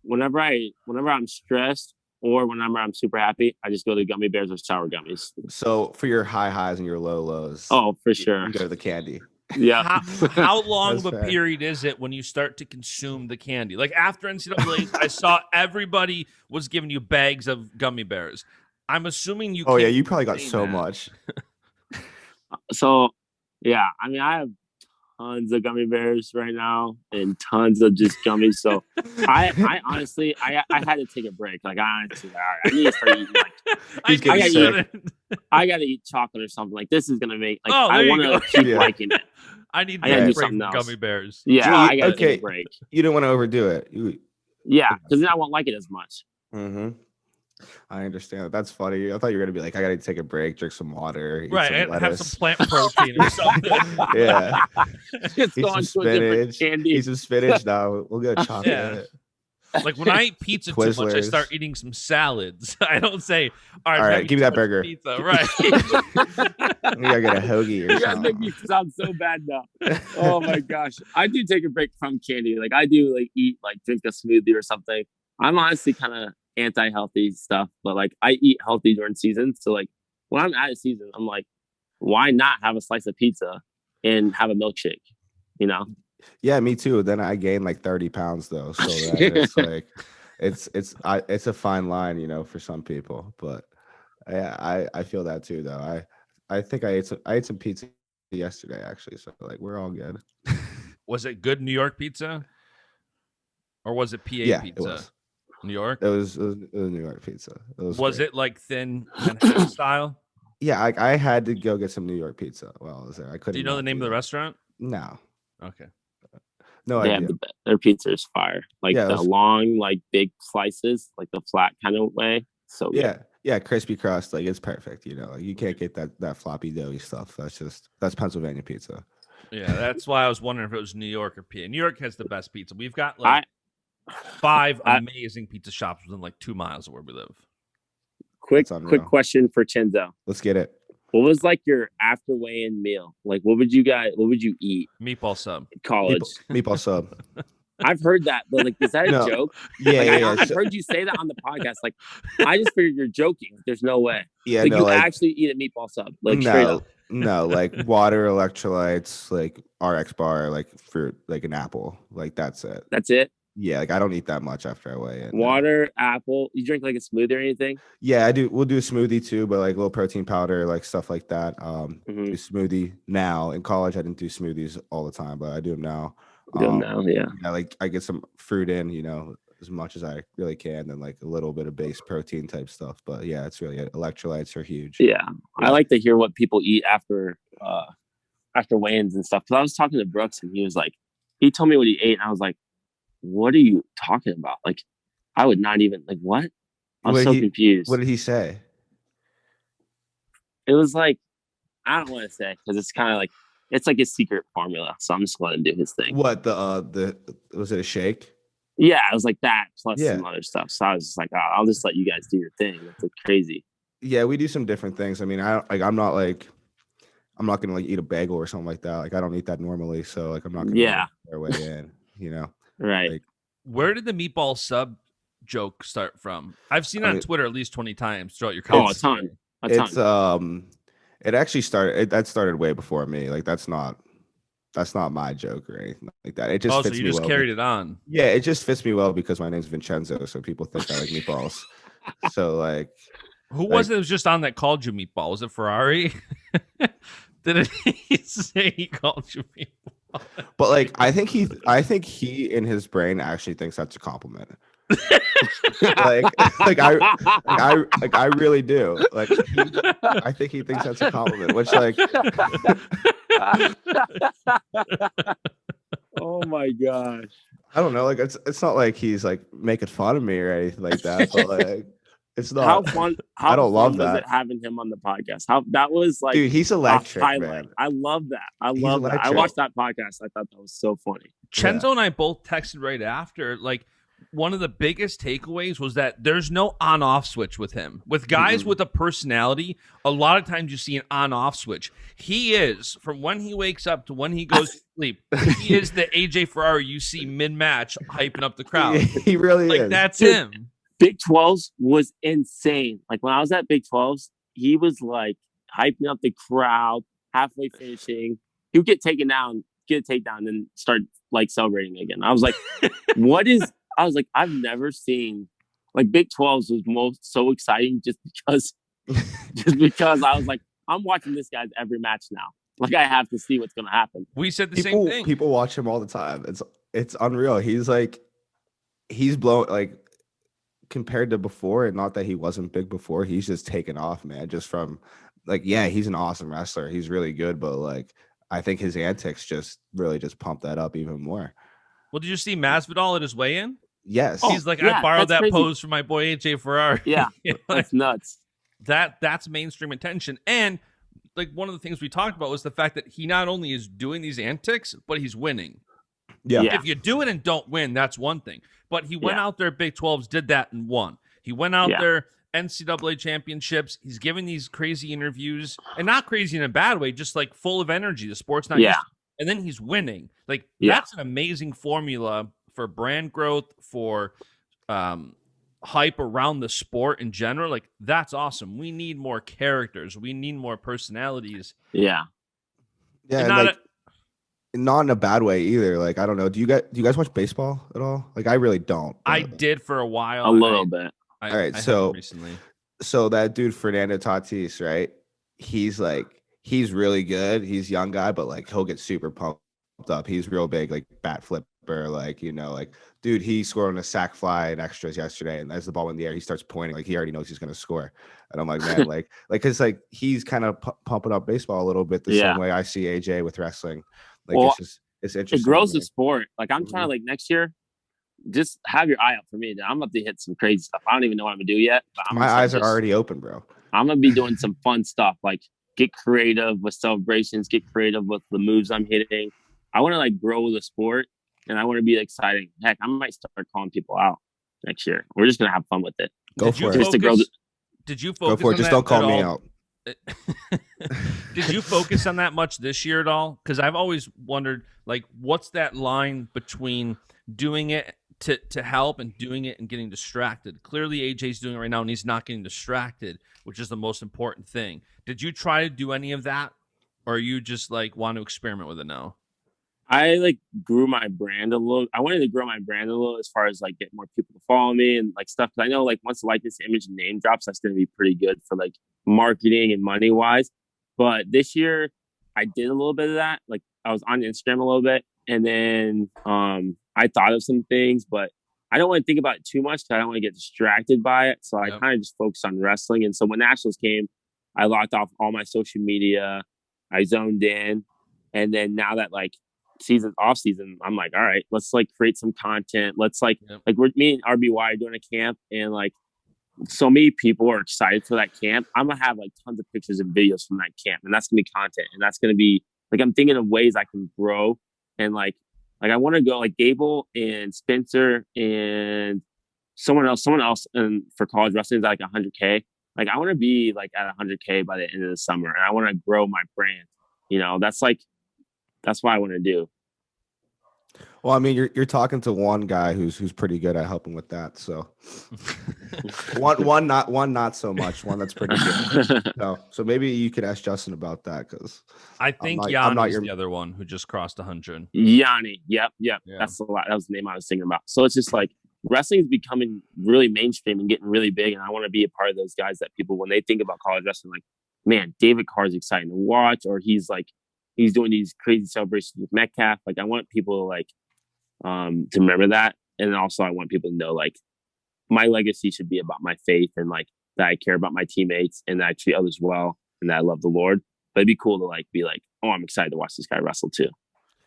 whenever I'm stressed or whenever I'm super happy, I just go to gummy bears or sour gummies. So for your high highs and your low lows, oh for sure, you go to the candy. Yeah. How long of a period is it when you start to consume the candy? Like after NCAA, I saw everybody was giving you bags of gummy bears. I'm assuming you. Oh yeah, you probably got so much. So yeah, I mean, I have tons of gummy bears right now and tons of just gummies. So I honestly, I had to take a break. Like I honestly, I need to start eating. I gotta eat chocolate or something. Like this is gonna make. Like I want to keep liking it. I need to do something else. Gummy bears. Yeah, I gotta take a break. You don't want to overdo it. Yeah, because then I won't like it as much. Mm-hmm. I understand. That's funny. I thought you were gonna be like, I gotta take a break, drink some water, eat right, some and have some plant protein or something. Yeah, just eat some spinach. Eat some spinach now. We'll go chocolate. Yeah. Like when I eat pizza too much, I start eating some salads. I don't say, all right, give me that burger. Pizza. Right. We gotta get a hoagie or something. You guys make me sound so bad now. Oh my gosh. I do take a break from candy. Like I do like eat, like drink a smoothie or something. I'm honestly kind of anti-healthy stuff, but like I eat healthy during season. So like when I'm out of season, I'm like, why not have a slice of pizza and have a milkshake? You know? Yeah, me too. Then I gained like 30 pounds though. So it's like it's a fine line, you know, for some people. But yeah, I feel that too though. I think I ate some pizza yesterday actually. So like we're all good. Was it good New York pizza? Or was it PA pizza? It was. New York? It was New York pizza. Was it like thin Manhattan style? Yeah, I had to go get some New York pizza while I was there. I couldn't. Do you know the name of the restaurant? No. Okay. No idea. Their pizza is fire. Like long, like big slices, like the flat kind of way. So yeah, crispy crust. Like it's perfect. You know, like you can't get that floppy doughy stuff. That's Pennsylvania pizza. Yeah, that's why I was wondering if it was New York or PA. New York has the best pizza. We've got like 5 amazing pizza shops within like 2 miles of where we live. Quick question for Cenzo. Let's get it. What was like your after weigh-in meal? Like what would you eat? Meatball sub. College. Meatball sub. I've heard that, but like, is that a joke? Yeah, I've heard you say that on the podcast. Like, I just figured you're joking. There's no way. Yeah, like, you actually eat a meatball sub, like straight up. No, like water, electrolytes, like RX bar, like fruit, like an apple. Like that's it. That's it? Yeah, like I don't eat that much after I weigh in. Water, apple. You drink like a smoothie or anything? Yeah, I do. We'll do a smoothie too, but like a little protein powder, like stuff like that. Do smoothie now. In college, I didn't do smoothies all the time, but I do them now. Yeah. Like I get some fruit in, you know, as much as I really can, and like a little bit of base protein type stuff. But yeah, it's really electrolytes are huge. Yeah. I like to hear what people eat after weigh-ins and stuff. Because I was talking to Brooks and he told me what he ate, and I was like, what are you talking about? Like, I would not even like what? I'm so confused. What did he say? It was like, I don't want to say because it's kind of like it's like a secret formula. So I'm just going to do his thing. What the was it a shake? Yeah, it was like that plus some other stuff. So I was just like, I'll just let you guys do your thing. That's like crazy. Yeah, we do some different things. I mean, I'm not gonna like eat a bagel or something like that. Like I don't eat that normally. So like I'm not gonna their way in, you know. Right. Like, where did the meatball sub joke start from? I've seen it on Twitter at least 20 times throughout your college. A ton. It actually started way before me. Like that's not That's not my joke or anything like that. It just fits so you me just well. carried it on. Yeah, it just fits me well because my name's Vincenzo, so people think I like meatballs. So like, who was it? That was just on that called you meatball? Was it Ferrari? Did he say he called you meatball? But like, I think he in his brain actually thinks that's a compliment. I really do. Like, I think he thinks that's a compliment, which like. Oh my gosh. I don't know. Like, it's not like he's like making fun of me or anything like that. But like, it's not. How fun? I don't love that. Was it having him on the podcast? How that was like, dude. He's electric, man. I love that. I watched that podcast. I thought that was so funny. Cenzo and I both texted right after. Like, one of the biggest takeaways was that there's no on-off switch with him. With guys with a personality, a lot of times you see an on-off switch. He is, from when he wakes up to when he goes to sleep, he is the AJ Ferrari you see mid-match hyping up the crowd. He really is. That's him. Big 12s was insane. Like, when I was at Big 12s, he was like hyping up the crowd, halfway finishing. He would get taken down, get a takedown, and start like celebrating again. I was like, what is... I was like, I've never seen like Big 12s was so exciting just because I was like, I'm watching this guy's every match now. Like, I have to see what's going to happen. We said the same thing. People watch him all the time. It's unreal. He's blown, like, compared to before, and not that he wasn't big before. He's just taken off, man. Just from like, yeah, he's an awesome wrestler. He's really good, but like, I think his antics just really just pumped that up even more. Well, did you see Masvidal at his weigh-in? Yes. He's like, I borrowed that crazy pose from my boy AJ Ferrari. Yeah, that's nuts. That's mainstream attention. And like, one of the things we talked about was the fact that he not only is doing these antics, but he's winning. Yeah. If you do it and don't win, that's one thing. But he went out there at Big 12s, did that and won. He went out there, NCAA championships. He's giving these crazy interviews, and not crazy in a bad way, just like full of energy. The sport's not used to. And then he's winning. Like, that's an amazing formula for brand growth, for hype around the sport in general. Like, that's awesome. We need more characters. We need more personalities. Yeah. And not in a bad way either. Like, I don't know. Do you guys watch baseball at all? Like, I really don't. I did for a while. A little bit. All right. So recently. So that dude, Fernando Tatis, right? He's really good. He's a young guy, but like, he'll get super pumped up. He's real big, like bat flipper, like, you know, like, dude, he scored on a sac fly in extras yesterday, and as the ball in the air, he starts pointing like he already knows he's going to score. And I'm like, man, because like he's kind of pumping up baseball a little bit the same way I see AJ with wrestling. Like, it's interesting. It grows the sport. Like, I'm trying to, like, next year, just have your eye out for me. I'm about to hit some crazy stuff. I don't even know what I'm gonna do yet. But my eyes are already open, bro. I'm gonna be doing some fun stuff, like get creative with celebrations, get creative with the moves I'm hitting. I want to like grow the sport, and I want to be exciting. Heck, I might start calling people out next year. We're just gonna have fun with it. Go for it. Did you focus? Go for it. Just don't call me out. Did you focus on that much this year at all? Because I've always wondered, like, what's that line between doing it to help and doing it and getting distracted? Clearly, AJ's doing it right now, and he's not getting distracted, which is the most important thing. Did you try to do any of that, or you just like want to experiment with it now? I like grew my brand a little. I wanted to grow my brand a little as far as like get more people to follow me and like stuff. Cause I know like once the likeness, image, and name drops, that's going to be pretty good for like marketing and money wise. But this year I did a little bit of that. Like I was on Instagram a little bit, and then I thought of some things, but I don't want to think about it too much because I don't want to get distracted by it. So I kind of just focused on wrestling. And so when Nationals came, I locked off all my social media. I zoned in. And then now that like season's off season, I'm like, all right, let's like create some content. Let's like me and RBY are doing a camp, and like so many people are excited for that camp. I'm gonna have like tons of pictures and videos from that camp, and that's gonna be content. And that's gonna be like, I'm thinking of ways I can grow, and like I want to go like Gable and Spencer and someone else, and for college wrestling is like 100K. Like I want to be like at 100K by the end of the summer, and I want to grow my brand. You know, that's what I want to do. Well, I mean, you're talking to one guy who's pretty good at helping with that. So one not so much. One that's pretty good. So maybe you could ask Justin about that, because I think Yanni's the other one who just crossed 100. Yanni, yep. Yeah. That's a lot. That was the name I was thinking about. So it's just like wrestling is becoming really mainstream and getting really big, and I want to be a part of those guys that people, when they think about college wrestling, like, man, David Carr is exciting to watch, or he's doing these crazy celebrations with Metcalf. Like, I want people to remember that, and also I want people to know, like, my legacy should be about my faith, and like that I care about my teammates, and that I treat others well, and that I love the Lord. But it'd be cool to be like, oh, I'm excited to watch this guy wrestle too.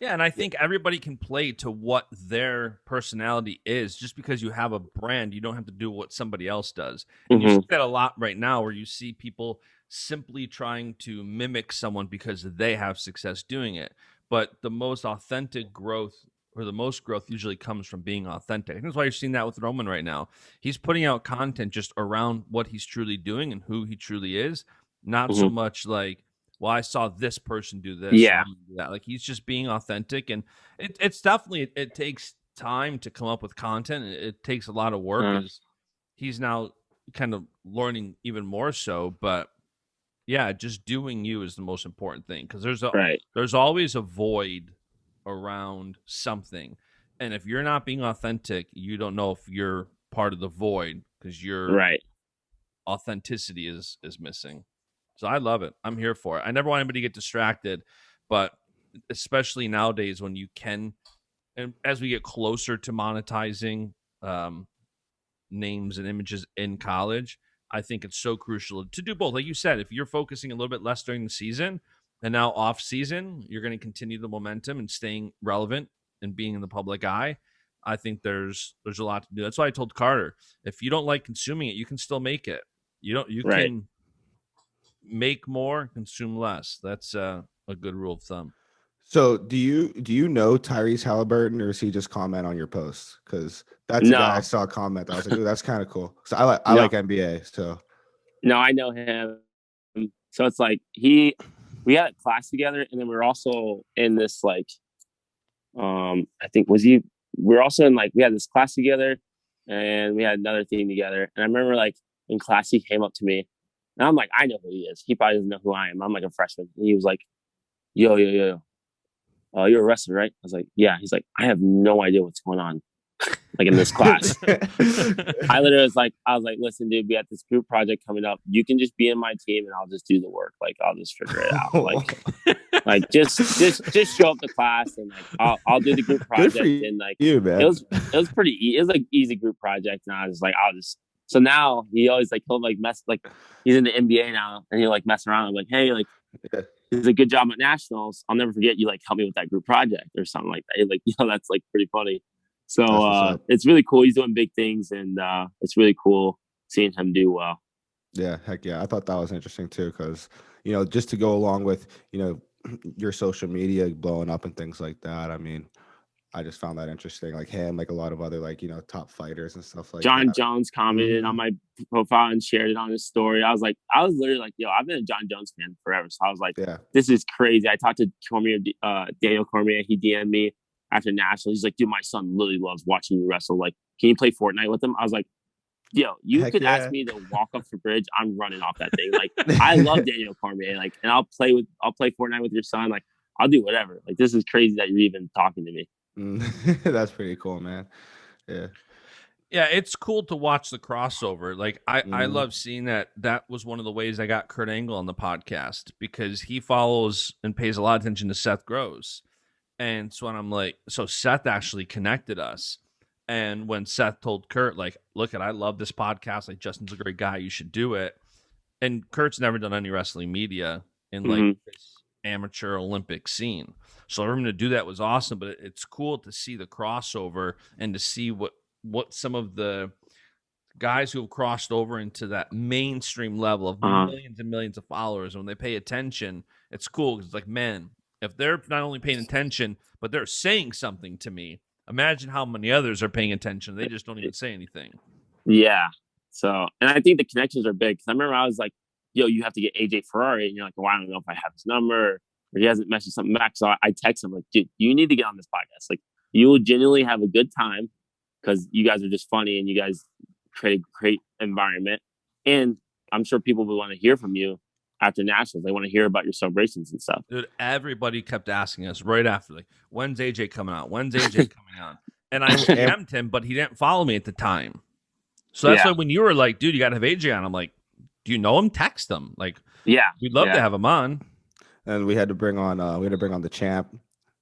Yeah, and I think everybody can play to what their personality is. Just because you have a brand, you don't have to do what somebody else does. And you see that a lot right now, where you see people simply trying to mimic someone because they have success doing it. But the most authentic growth, or the most growth, usually comes from being authentic. I think that's why you're seeing that with Roman right now. He's putting out content just around what he's truly doing and who he truly is, not so much like, well, I saw this person do this. Yeah. Do that. Like, he's just being authentic, and it's definitely, it takes time to come up with content. It takes a lot of work. As he's now kind of learning even more so, but yeah, just doing you is the most important thing, because there's always a void around something, and if you're not being authentic, you don't know if you're part of the void, because your authenticity is missing. So I love it. I'm here for it. I never want anybody to get distracted, but especially nowadays when you can, and as we get closer to monetizing names and images in college, I think it's so crucial to do both. Like you said, if you're focusing a little bit less during the season, and now off season, you're going to continue the momentum and staying relevant and being in the public eye. I think there's a lot to do. That's why I told Carter, if you don't like consuming it, you can still make it. You can make more, consume less. That's a good rule of thumb. So do you know Tyrese Halliburton, or is he just comment on your posts? Because that's a guy I saw comment. I was like, ooh, that's kind of cool. So I like NBA. So no, I know him. So it's like we had a class together, and then we were also in this I think we're also in we had this class together, and we had another thing together. And I remember in class he came up to me, and I'm like, I know who he is. He probably doesn't know who I am. I'm like a freshman. And he was like, yo. You're a wrestler, right? I was like, yeah. He's like, I have no idea what's going on, in this class. I literally was like, listen, dude, we have this group project coming up. You can just be in my team, and I'll just do the work. I'll just figure it out. Just show up to class, and I'll do the group project. And you, man. It was pretty easy. It was easy group project, and I was so now he always he'll mess he's in the NBA now, and he'll mess around. I'm like, hey, it's a good job at nationals. I'll never forget you. Help me with that group project or something like that. That's pretty funny. So it's really cool. He's doing big things, and it's really cool seeing him do well. Yeah, heck yeah. I thought that was interesting too, because just to go along with your social media blowing up and things like that. I mean, I just found that interesting. Him, a lot of other top fighters and stuff like John that. Jones commented on my profile and shared it on his story. I was literally yo, I've been a John Jones fan forever. So I was this is crazy. I talked to Daniel Cormier. He DM'd me after nationals. He's like, dude, my son literally loves watching you wrestle. Can you play Fortnite with him? I was like, yo, you could ask me to walk up the bridge. I'm running off that thing. I love Daniel Cormier. And I'll play Fortnite with your son. I'll do whatever. This is crazy that you're even talking to me. That's pretty cool, man. Yeah, it's cool to watch the crossover. I love seeing that. That was one of the ways I got Kurt Angle on the podcast, because he follows and pays a lot of attention to Seth Gross. And so when I'm so Seth actually connected us. And when Seth told Kurt, look, I love this podcast. Justin's a great guy. You should do it. And Kurt's never done any wrestling media in this amateur Olympic scene. So for him to do that was awesome. But it's cool to see the crossover and to see what some of the guys who have crossed over into that mainstream level of millions and millions of followers, when they pay attention, it's cool. Because it's man, if they're not only paying attention, but they're saying something to me, imagine how many others are paying attention. They just don't even say anything. Yeah. So, and I think the connections are big. Because I remember I was like, yo, you have to get AJ Ferrari. And you're like, well, I don't know if I have his number, or he hasn't messaged something back. So I text him dude, you need to get on this podcast. you will genuinely have a good time because you guys are just funny and you guys create a great environment. And I'm sure people will want to hear from you after nationals. They want to hear about your celebrations and stuff. Dude, everybody kept asking us right after, like, when's AJ coming out? When's AJ coming on? And I DM'd him, but he didn't follow me at the time. So that's why when you were like, dude, you got to have AJ on, I'm like, do you know him? Text him. Like, we'd love to have him on. And we had to bring on the champ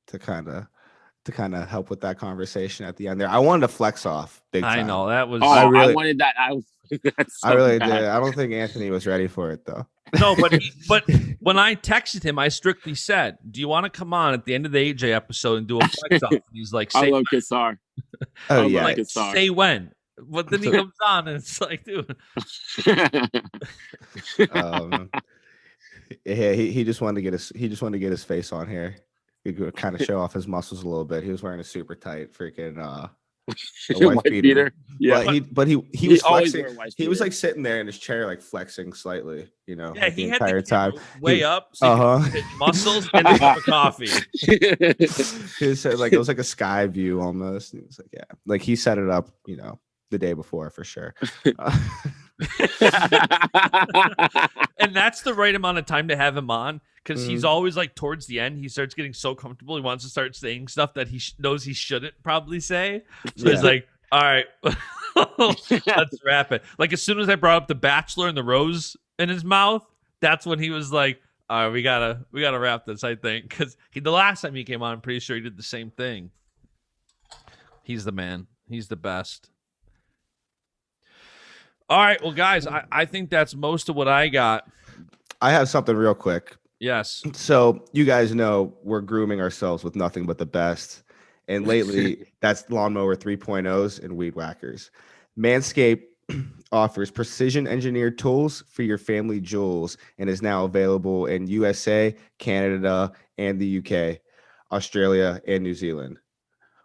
to kind of help with that conversation at the end there. I wanted to flex off big time. I know that was. I wanted that. I really did. I don't think Anthony was ready for it though. No, but when I texted him, I strictly said, "Do you want to come on at the end of the AJ episode and do a flex off?" And he's like, "I love Kassar." Oh yeah, like, say when. But then he comes on and it's like, dude. Yeah, he just wanted to get his face on here. He could kind of show off his muscles a little bit. He was wearing a super tight freaking white beater. Yeah, but he was flexing. He was like sitting there in his chair, like flexing slightly, you know, yeah, like the entire time. Way up, so his muscles and a cup of coffee. He was like, it was like a sky view almost. He was like, yeah, like he set it up, you know, the day before for sure. And that's the right amount of time to have him on, because he's always like towards the end he starts getting so comfortable he wants to start saying stuff that he knows he shouldn't probably say, so he's like, all right, let's wrap it. Like as soon as I brought up the Bachelor and the rose in his mouth, that's when he was like, all right, we gotta wrap this, I think, because the last time he came on, I'm pretty sure he did the same thing. He's the man. He's the best. All right, well, guys, I think that's most of what I got. I have something real quick. Yes. So you guys know we're grooming ourselves with nothing but the best. And lately, that's lawnmower 3.0s and weed whackers. Manscaped offers precision engineered tools for your family jewels and is now available in USA, Canada, and the UK, Australia, and New Zealand.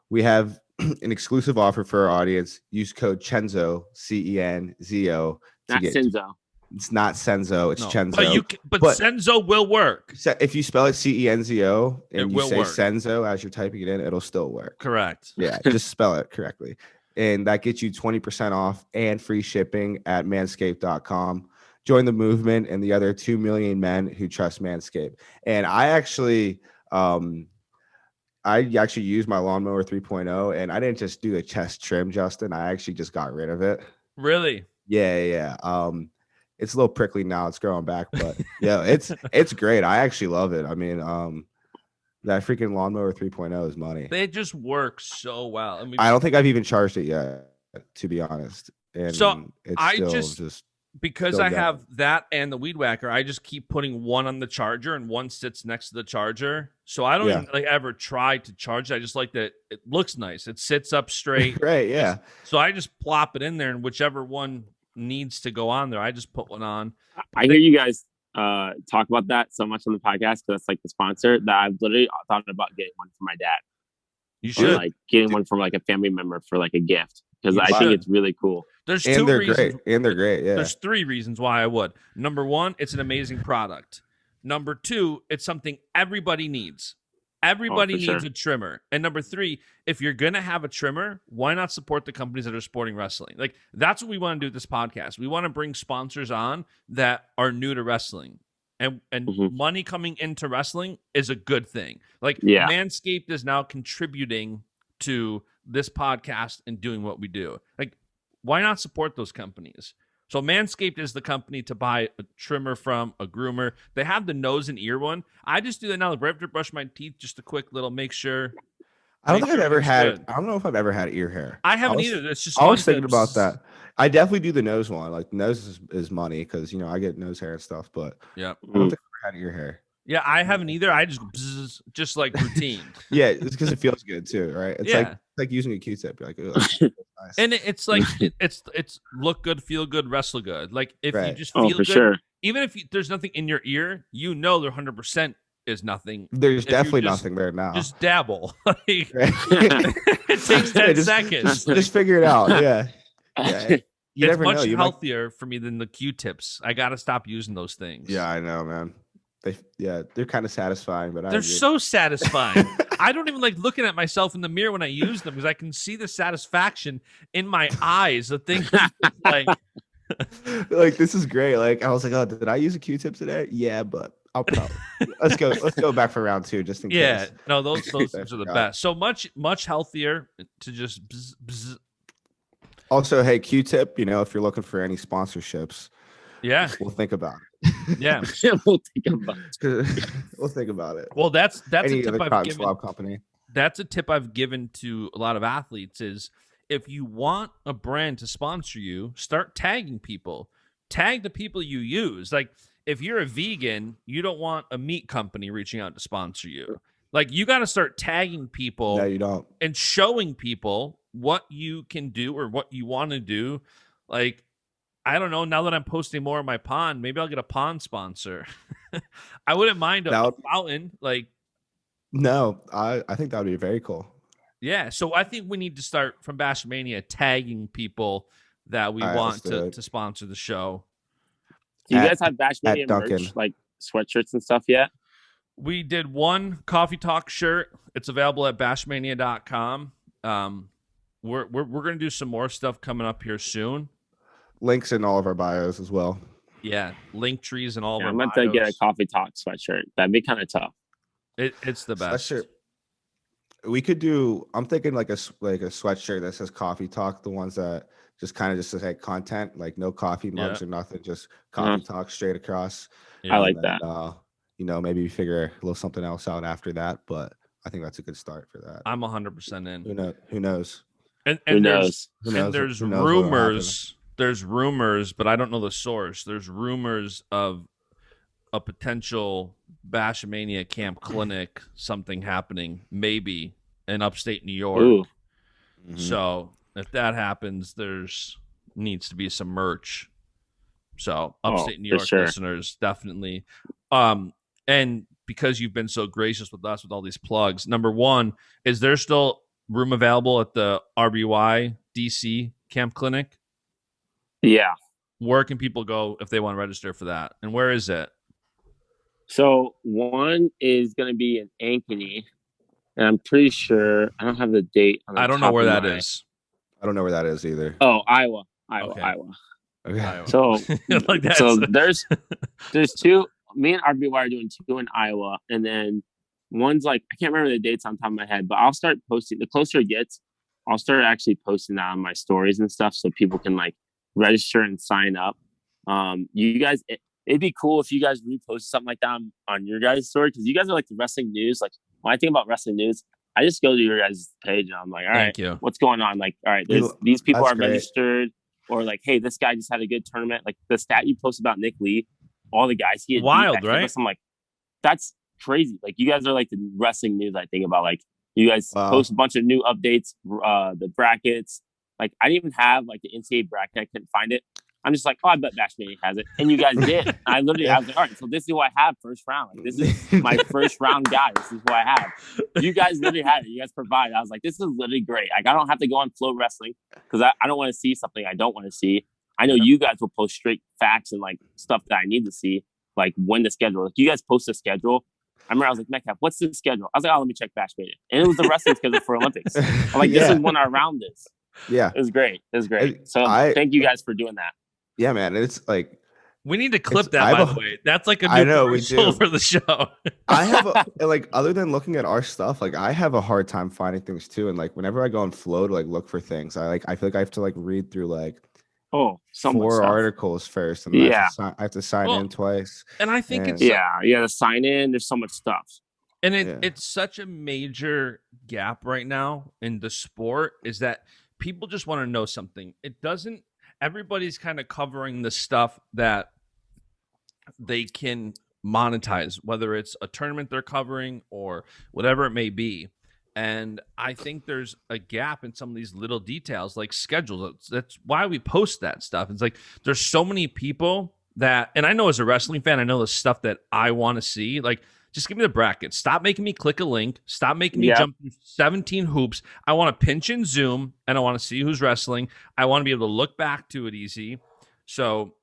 We have an exclusive offer for our audience. Use code Cenzo, CENZO. Not Cenzo. It's not Cenzo. It's Cenzo. But Cenzo will work. If you spell it CENZO and you say work. Cenzo as you're typing it in, it'll still work. Correct. Yeah, just spell it correctly. And that gets you 20% off and free shipping at manscaped.com. Join the movement and the other 2 million men who trust Manscaped. And I actually used my lawnmower 3.0 and I didn't just do a chest trim, Justin. I actually just got rid of it. Really? Yeah. It's a little prickly now. It's growing back, but yeah, it's great. I actually love it. I mean, that freaking lawnmower 3.0 is money. They just work so well. I mean, I don't think I've even charged it yet, to be honest. And so it's because I have that and the weed whacker, I just keep putting one on the charger and one sits next to the charger. So I don't even ever try to charge it. I just like that it looks nice. It sits up straight. Right, yeah. So I just plop it in there, and whichever one needs to go on there, I just put one on. I hear you guys talk about that so much on the podcast, because that's like the sponsor, that I've literally thought about getting one for my dad. You should. Or like getting one from like a family member for like a gift, because I think it's really cool. There's two reasons. They're great. Yeah. There's 3 reasons why I would. Number 1, it's an amazing product. Number 2, it's something everybody needs. Everybody needs a trimmer. And number 3, if you're going to have a trimmer, why not support the companies that are supporting wrestling? Like, that's what we want to do with this podcast. We want to bring sponsors on that are new to wrestling. And money coming into wrestling is a good thing. Like, Manscaped is now contributing to this podcast and doing what we do. Like, why not support those companies? So Manscaped is the company to buy a trimmer from, a groomer. They have the nose and ear one. I just do that now. Like, right after I brush my teeth, just a quick little make sure. I don't know if I've ever had ear hair. I haven't either. It's just I was thinking about that. I definitely do the nose one. Like, the nose is money because, you know, I get nose hair and stuff, but I don't think I've ever had ear hair. Yeah, I haven't either. I just like routine. Yeah, it's because it feels good too, right? It's like using a Q-tip. You're like, oh, nice. And it's like it's look good, feel good, wrestle good. Like, if you just feel good, sure. Even if there's nothing in your ear, you know there 100% is nothing. There's definitely nothing there now. Just dabble. Like, it takes 10 seconds. Just figure it out. Yeah. It's much healthier for me than the Q-tips. I got to stop using those things. Yeah, I know, man. They're kind of satisfying, but they're so satisfying. I don't even like looking at myself in the mirror when I use them because I can see the satisfaction in my eyes. The thing like like this is great. Like I was like, oh, did I use a Q-tip today? Yeah, but I'll probably let's go back for round 2 just in case. Yeah, no, those things are the best. So much healthier to just bzz, bzz. Also, hey, Q-tip, if you're looking for any sponsorships, we'll think about it. Yeah, we'll think about it. We'll think about it. Well, that's any a tip I've given. Company. That's a tip I've given to a lot of athletes is if you want a brand to sponsor you, start tagging people. Tag the people you use. Like if you're a vegan, you don't want a meat company reaching out to sponsor you. Like you got to start tagging people. No, you don't. And showing people what you can do or what you want to do. Like, I don't know. Now that I'm posting more of my pond, maybe I'll get a pond sponsor. I wouldn't mind a fountain. Like, no, I think that would be very cool. Yeah. So I think we need to start from Baschamania tagging people that we want to sponsor the show. Do you guys have Baschamania merch, like sweatshirts and stuff yet? We did one Coffee Talk shirt. It's available at Baschamania.com. We're gonna do some more stuff coming up here soon. Links in all of our bios as well. Yeah, link trees and all of our I'm meant bios. to get a Coffee Talk sweatshirt. That'd be kind of tough. It's the best. Sweatshirt. We could do. I'm thinking like a sweatshirt that says Coffee Talk. The ones that just say content, like no coffee mugs or nothing, just Coffee Talk straight across. Yeah. I like that. Maybe we figure a little something else out after that, but I think that's a good start for that. I'm 100% in. Who knows? And who knows? There's rumors. There's rumors, but I don't know the source. There's rumors of a potential Baschamania camp clinic, something happening, maybe in upstate New York. Ooh. Mm-hmm. So if that happens, there's needs to be some merch. So upstate New York listeners, definitely. And because you've been so gracious with us with all these plugs, number one, is there still room available at the RBY DC camp clinic? Yeah. Where can people go if they want to register for that? And where is it? So one is going to be in Ankeny, and I'm pretty sure I don't have the date. I don't know where that is. I don't know where that is either. Oh, Iowa. Okay. So, like that. So there's two. Me and RBY are doing two in Iowa, and then one's like I can't remember the dates on top of my head, but I'll start posting. The closer it gets, I'll start actually posting that on my stories and stuff, so people can like register and sign up. You guys, it'd be cool if you guys repost something like that on your guys' story, because you guys are like the wrestling news. Like when I think about wrestling news, I just go to your guys' page and I'm like, all right, what's going on? Like, all right, these people are registered, or like, hey, this guy just had a good tournament. Like the stat you posted about Nick Lee, all the guys he had wild, right? I'm like, that's crazy. Like you guys are like the wrestling news I think about. Like you guys post a bunch of new updates, the brackets. Like I didn't even have like the NCAA bracket. I couldn't find it. I'm just like, oh, I bet Baschamania has it. And you guys did. I literally, I was like, all right, so this is who I have first round. Like, this is my first round guy. This is who I have. You guys literally had it. You guys provided. I was like, this is literally great. Like, I don't have to go on Flow Wrestling because I don't want to see something I don't want to see. I know you guys will post straight facts and like stuff that I need to see, like when the schedule. Like you guys post the schedule. I remember I was like, Metcalf, what's the schedule? I was like, oh, let me check Baschamania. And it was the wrestling schedule for Olympics. I'm like, this is when our round is. Yeah. It was great. So thank you guys for doing that. Yeah, man. It's like we need to clip that. By the way, that's like a new commercial for the show. I have like other than looking at our stuff, like I have a hard time finding things too. And like whenever I go on Flow to like look for things, I feel like I have to like read through like 4 articles first, and I have to sign in twice. And I think it's to sign in. There's so much stuff, and it's such a major gap right now in the sport is that people just want to know something. It doesn't. Everybody's kind of covering the stuff that they can monetize, whether it's a tournament they're covering or whatever it may be. And I think there's a gap in some of these little details like schedules. That's why we post that stuff. It's like there's so many people that, and I know as a wrestling fan, I know the stuff that I want to see. Like, just give me the brackets. Stop making me click a link. Stop making me jump through 17 hoops. I want to pinch and zoom, and I want to see who's wrestling. I want to be able to look back to it easy. So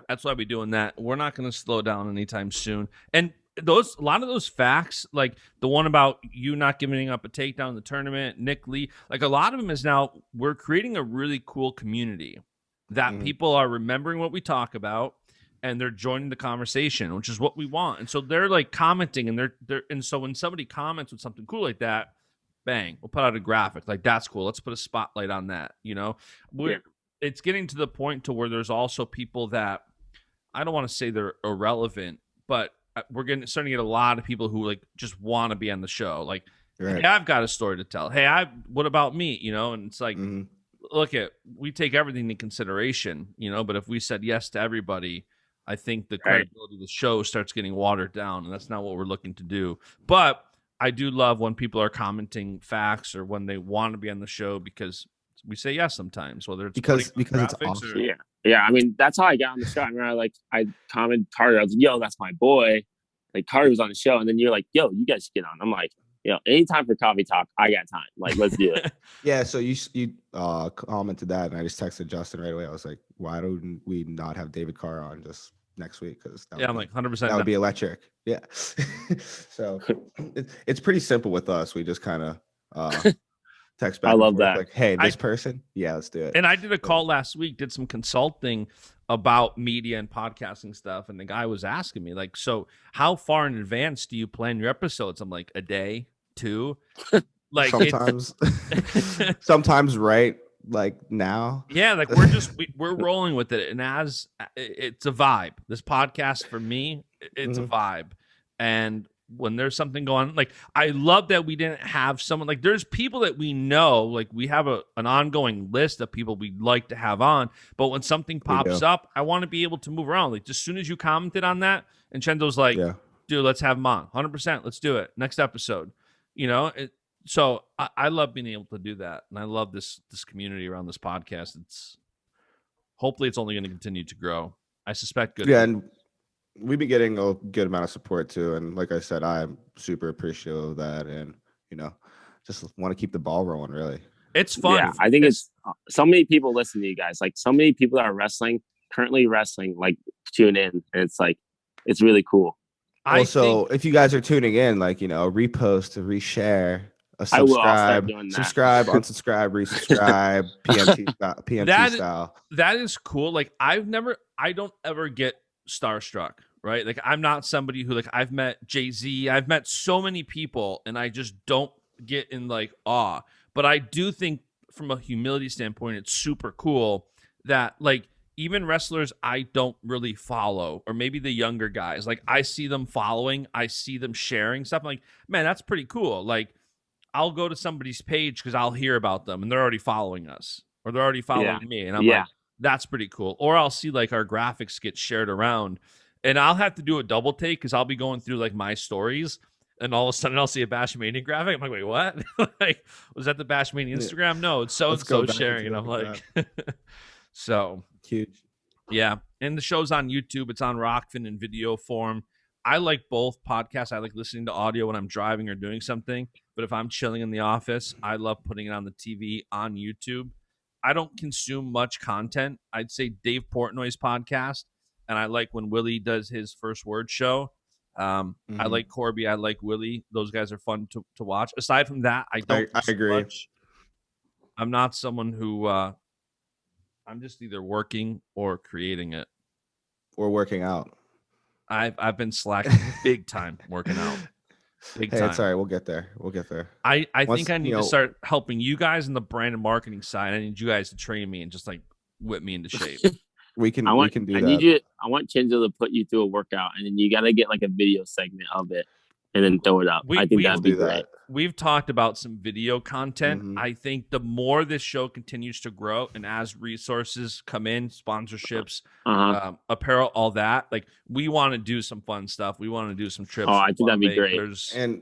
that's why we're doing that. We're not going to slow down anytime soon. And a lot of those facts, like the one about you not giving up a takedown in the tournament, Nick Lee, like a lot of them is now we're creating a really cool community that people are remembering what we talk about and they're joining the conversation, which is what we want. And so they're like commenting and and so when somebody comments with something cool like that, bang, we'll put out a graphic like that's cool. Let's put a spotlight on that. It's getting to the point to where there's also people that I don't want to say they're irrelevant, but we're starting to get a lot of people who like just want to be on the show. Like, hey, I've got a story to tell. Hey, what about me? And it's like, look we take everything into consideration, but if we said yes to everybody, I think the credibility of the show starts getting watered down, and that's not what we're looking to do. But I do love when people are commenting facts or when they want to be on the show because we say yes sometimes, whether it's because it's awesome. Yeah. I mean, that's how I got on the show. I remember, I commented Carter. I was like, "Yo, that's my boy." Like Carter was on the show, and then you're like, "Yo, you guys should get on." I'm like, anytime for coffee talk, I got time. Like, let's do it. Yeah. So you commented that, and I just texted Justin right away. I was like, "Why don't we not have David Carr on just next week?" Because I'm like 100%. That would be electric. Yeah. So it's pretty simple with us. We just kind of text back. I love that. Like, hey, this person, yeah, let's do it. And I did a call last week, did some consulting about media and podcasting stuff, and the guy was asking me like, so how far in advance do you plan your episodes? I'm like, a day, 2. Like sometimes right like now. Yeah, like we're rolling with it, and as it's a vibe. This podcast for me, it's a vibe. And when there's something going on, like I love that we didn't have someone like there's people that we know, like we have an ongoing list of people we'd like to have on, but when something pops up, I want to be able to move around. Like as soon as you commented on that and Cenzo's like, dude, let's have him on 100%. Let's do it. Next episode, so I love being able to do that. And I love this community around this podcast. Hopefully it's only going to continue to grow. I suspect good. Yeah. And we've been getting a good amount of support too. And like I said, I'm super appreciative of that. And, just want to keep the ball rolling, really. It's fun. Yeah, I think it's so many people listen to you guys. Like so many people that are currently wrestling, like tune in. And it's like, it's really cool. Also, if you guys are tuning in, like, repost, reshare, subscribe, unsubscribe, resubscribe, PMT style. That is cool. Like I don't ever get starstruck, right? Like I'm not somebody who like I've met Jay-Z, I've met so many people and I just don't get in like awe. But I do think from a humility standpoint, it's super cool that like even wrestlers I don't really follow, or maybe the younger guys, like I see them following, I see them sharing stuff. I'm like, man, that's pretty cool. Like I'll go to somebody's page because I'll hear about them and they're already following us or they're already following me. And I'm like, that's pretty cool. Or I'll see like our graphics get shared around and I'll have to do a double take because I'll be going through like my stories and all of a sudden I'll see a Baschamania graphic. I'm like, wait, what? Like, was that the Baschamania Instagram? No, it's so-and-so sharing. And I'm like, so huge. Yeah. And the show's on YouTube. It's on ROKFIN in video form. I like both podcasts. I like listening to audio when I'm driving or doing something. But if I'm chilling in the office, I love putting it on the TV on YouTube. I don't consume much content. I'd say Dave Portnoy's podcast. And I like when Willie does his First Word show. I like Corby. I like Willie. Those guys are fun to watch. Aside from that, I agree. Much. I'm not someone who I'm just either working or creating it. Or working out. I've been slacking big time working out. Big time. It's all right. We'll get there. I think I need to start helping you guys in the brand and marketing side. I need you guys to train me and just like whip me into shape. we can do that. I want Cenzo to put you through a workout, and then you got to get like a video segment of it, and then throw it up. I think that'd be great. We've talked about some video content. I think the more this show continues to grow, and as resources come in, sponsorships, apparel, all that, like we want to do some fun stuff. We want to do some trips. Oh, I think that'd be great. And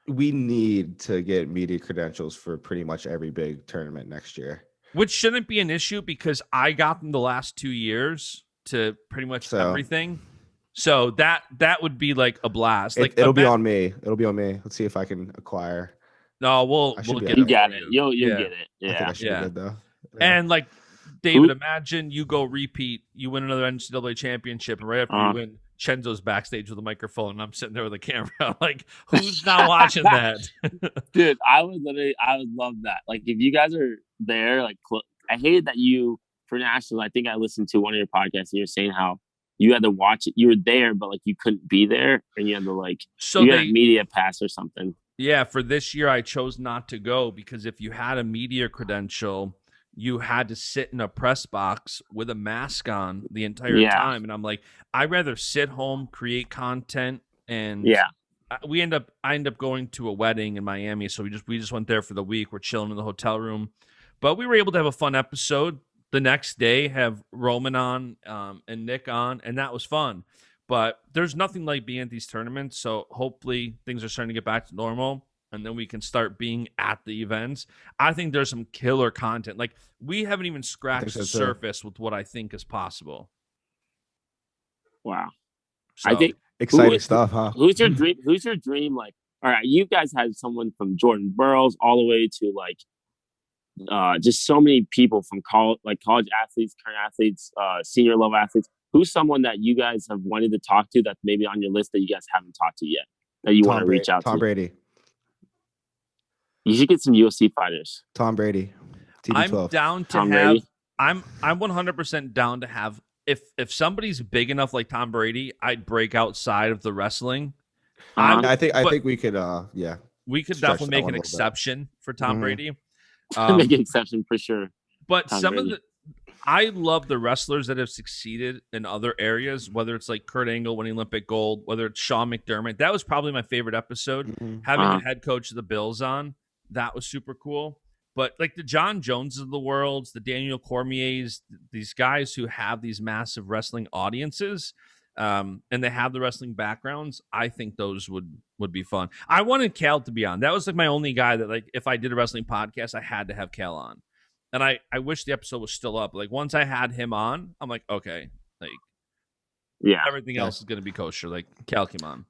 we need to get media credentials for pretty much every big tournament next year. Which shouldn't be an issue because I got them the last 2 years to pretty much everything. So that would be like a blast. Like it'll be on me. Let's see if I can acquire. No, we'll get it. You got it. You'll get it. Yeah. I think I should be good though. Yeah. And like David, imagine you go repeat, you win another NCAA championship, and right after you win, Cenzo's backstage with a microphone, and I'm sitting there with a camera. Like, who's not watching that? Dude, I would love that. Like, if you guys are there, like, I hated that for nationals, I think I listened to one of your podcasts, and you're saying how you had to watch it. You were there, but like you couldn't be there, and you had to you had a media pass or something. Yeah, for this year, I chose not to go because if you had a media credential, you had to sit in a press box with a mask on the entire time. And I'm like, I'd rather sit home, create content, and I end up going to a wedding in Miami. So we just went there for the week. We're chilling in the hotel room, but we were able to have a fun episode. The next day, have Roman on and Nick on, and that was fun. But there's nothing like being at these tournaments, so hopefully things are starting to get back to normal, and then we can start being at the events. I think there's some killer content. Like, we haven't even scratched the surface with what I think is possible. Wow. So, I think exciting stuff, huh? Who's your dream? Who's your dream? Like, all right, you guys had someone from Jordan Burroughs all the way to like just so many people from college athletes, current athletes, senior level athletes. Who's someone that you guys have wanted to talk to that's maybe on your list that you guys haven't talked to yet that you want to reach out to? Tom Brady. You should get some UFC fighters. Tom Brady. TB12. I'm down to Tom have. Brady. I'm 100% down to have. If somebody's big enough like Tom Brady, I'd break outside of the wrestling. I think we could. We could definitely make an exception for Tom Brady. Make an exception for sure. But Tom I love the wrestlers that have succeeded in other areas, whether it's like Kurt Angle winning Olympic gold, whether it's Sean McDermott. That was probably my favorite episode. Having the head coach of the Bills on, that was super cool. But like the John Joneses of the world, the Daniel Cormiers, these guys who have these massive wrestling audiences, and they have the wrestling backgrounds, I think those would be fun. I wanted Cal to be on. That was like my only guy that, like, if I did a wrestling podcast, I had to have Cal on. And I wish the episode was still up. Like, once I had him on, I'm like, okay, like, everything else is going to be kosher. Like, Cal came on.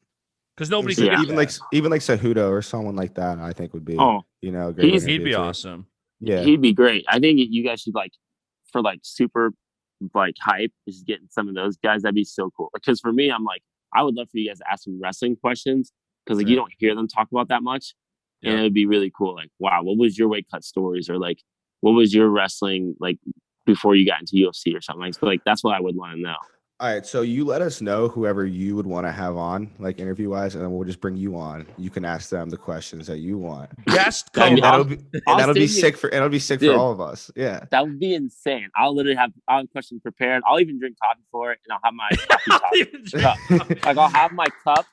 Because nobody could even like Cejudo or someone like that, I think would be, great. He'd be awesome. Yeah. He'd be great. I think you guys should, like, for like super like hype, is getting some of those guys. That'd be so cool. Because for me, I'm like, I would love for you guys to ask some wrestling questions because like you don't hear them talk about that much. And it would be really cool. Like, wow, what was your weight cut stories? Or like, what was your wrestling like before you got into UFC or something? Like that's what I would want to know. All right, so you let us know whoever you would want to have on, like interview wise, and then we'll just bring you on. You can ask them the questions that you want. Best that'll be sick for all of us. Yeah, that would be insane. I'll have questions prepared. I'll even drink coffee for it, and I'll have my coffee cup. Like I'll have my cup,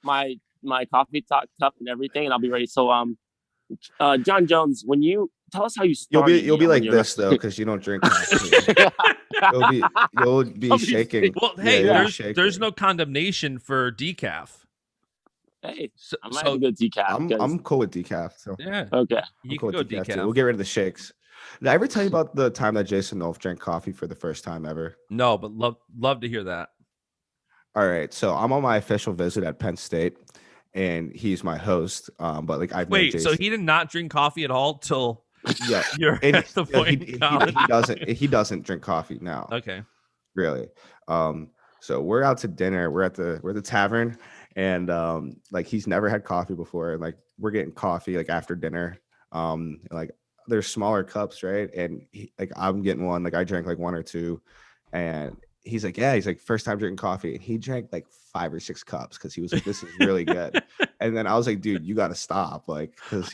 my coffee cup, and everything, and I'll be ready. So John Jones, when you tell us how you started, you'll be like this though, because you don't drink coffee. You'll be shaking. Well, hey, there's no condemnation for decaf. Hey, I might have to go decaf. I'm cool with decaf. So yeah, okay, you can go decaf. We'll get rid of the shakes. Did I ever tell you about the time that Jason Nolf drank coffee for the first time ever? No, but love to hear that. All right, so I'm on my official visit at Penn State, and he's my host. But like I've wait, so he did not drink coffee at all till. Yeah, you're at the point he doesn't drink coffee now. Okay, really. So we're out to dinner. We're at the tavern, and like he's never had coffee before. And like we're getting coffee like after dinner. Like there's smaller cups, right? And like I'm getting one. Like I drank like one or two, and he's like, first time drinking coffee, and he drank like 5 or 6 cups because he was like, this is really good. And then I was like, dude, you got to stop, like, because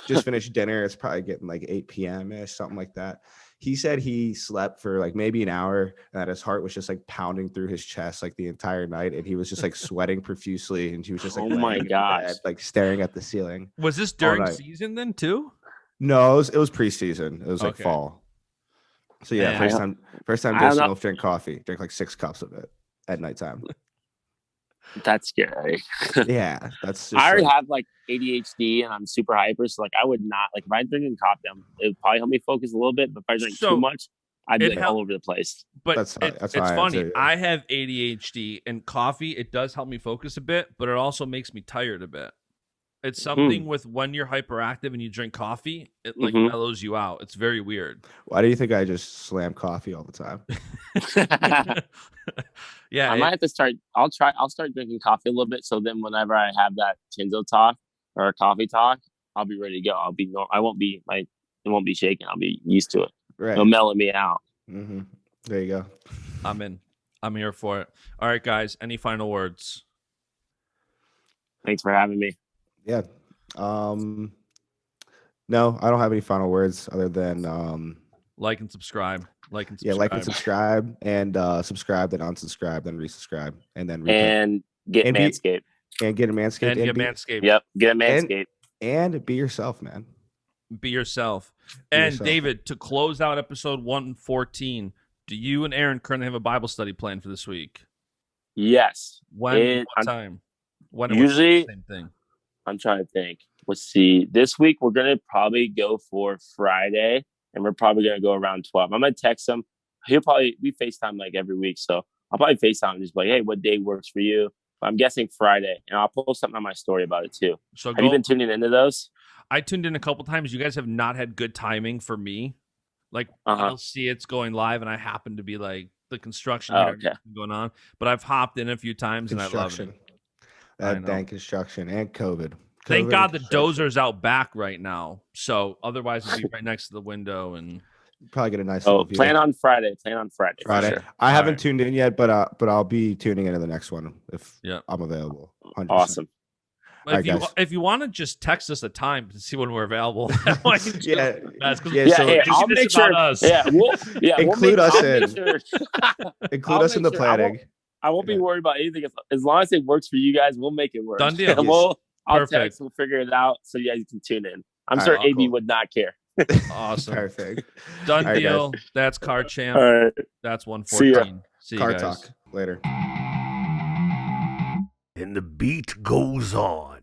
just finished dinner. It's probably getting like 8 p.m. ish, something like that. He said he slept for like maybe an hour and that his heart was just like pounding through his chest like the entire night. And he was just like sweating profusely. And he was just like, oh my gosh, like staring at the ceiling. Was this during season then too? No, it was preseason. It was like fall. So yeah, first time Jason Wolf drank coffee, drank like 6 cups of it at nighttime. That's scary. Yeah, that's. I already have like ADHD and I'm super hyper, so like I would not like if I drink coffee, it would probably help me focus a little bit. But if I drink too much, I'd be like all over the place. But it's funny. Too, yeah. I have ADHD and coffee. It does help me focus a bit, but it also makes me tired a bit. It's something with when you're hyperactive and you drink coffee, it like mellows you out. It's very weird. Why do you think I just slam coffee all the time? Yeah, I might have to start. I'll start drinking coffee a little bit. So then, whenever I have that Cenzo talk or a coffee talk, I'll be ready to go. I won't be it won't be shaking. I'll be used to it. Right. It'll mellow me out. Mm-hmm. There you go. I'm in. I'm here for it. All right, guys. Any final words? Thanks for having me. Yeah. No, I don't have any final words other than like and subscribe. Yeah, like and subscribe, and subscribe, then unsubscribe, then resubscribe, and then and get Manscaped. And get a Manscaped. And get Manscaped. Yep, get a Manscaped. And be yourself, man. Be yourself. David, to close out episode 114, do you and Aaron currently have a Bible study planned for this week? Yes. What time? Usually, same thing. I'm trying to think. Let's see. This week, we're going to probably go for Friday, and we're probably going to go around 12. I'm going to text him. We FaceTime like every week, so I'll probably FaceTime and just be like, hey, what day works for you? But I'm guessing Friday, and I'll post something on my story about it too. So have you been tuning into those? I tuned in a couple times. You guys have not had good timing for me. Like, I'll see it's going live, and I happen to be like the construction going on. But I've hopped in a few times, and I love it. That dang construction and COVID. Thank God the dozer's out back right now. So otherwise, it'd be right next to the window, and probably get a nice. Plan on Friday. Friday. Sure. I haven't tuned in yet, but I'll be tuning into the next one if I'm available. 100%. Awesome. If you want to just text us a time to see when we're available, I'll make sure. Include us in. Include us in the planning. I won't be worried about anything as long as it works for you guys. We'll make it work. Done deal. I'll text. We'll figure it out so you guys can tune in. I'm sure AB would not care. Awesome. Perfect. Done deal. Guys. That's Car Champ. All right. That's 114. See you Car guys. Talk later. And the beat goes on.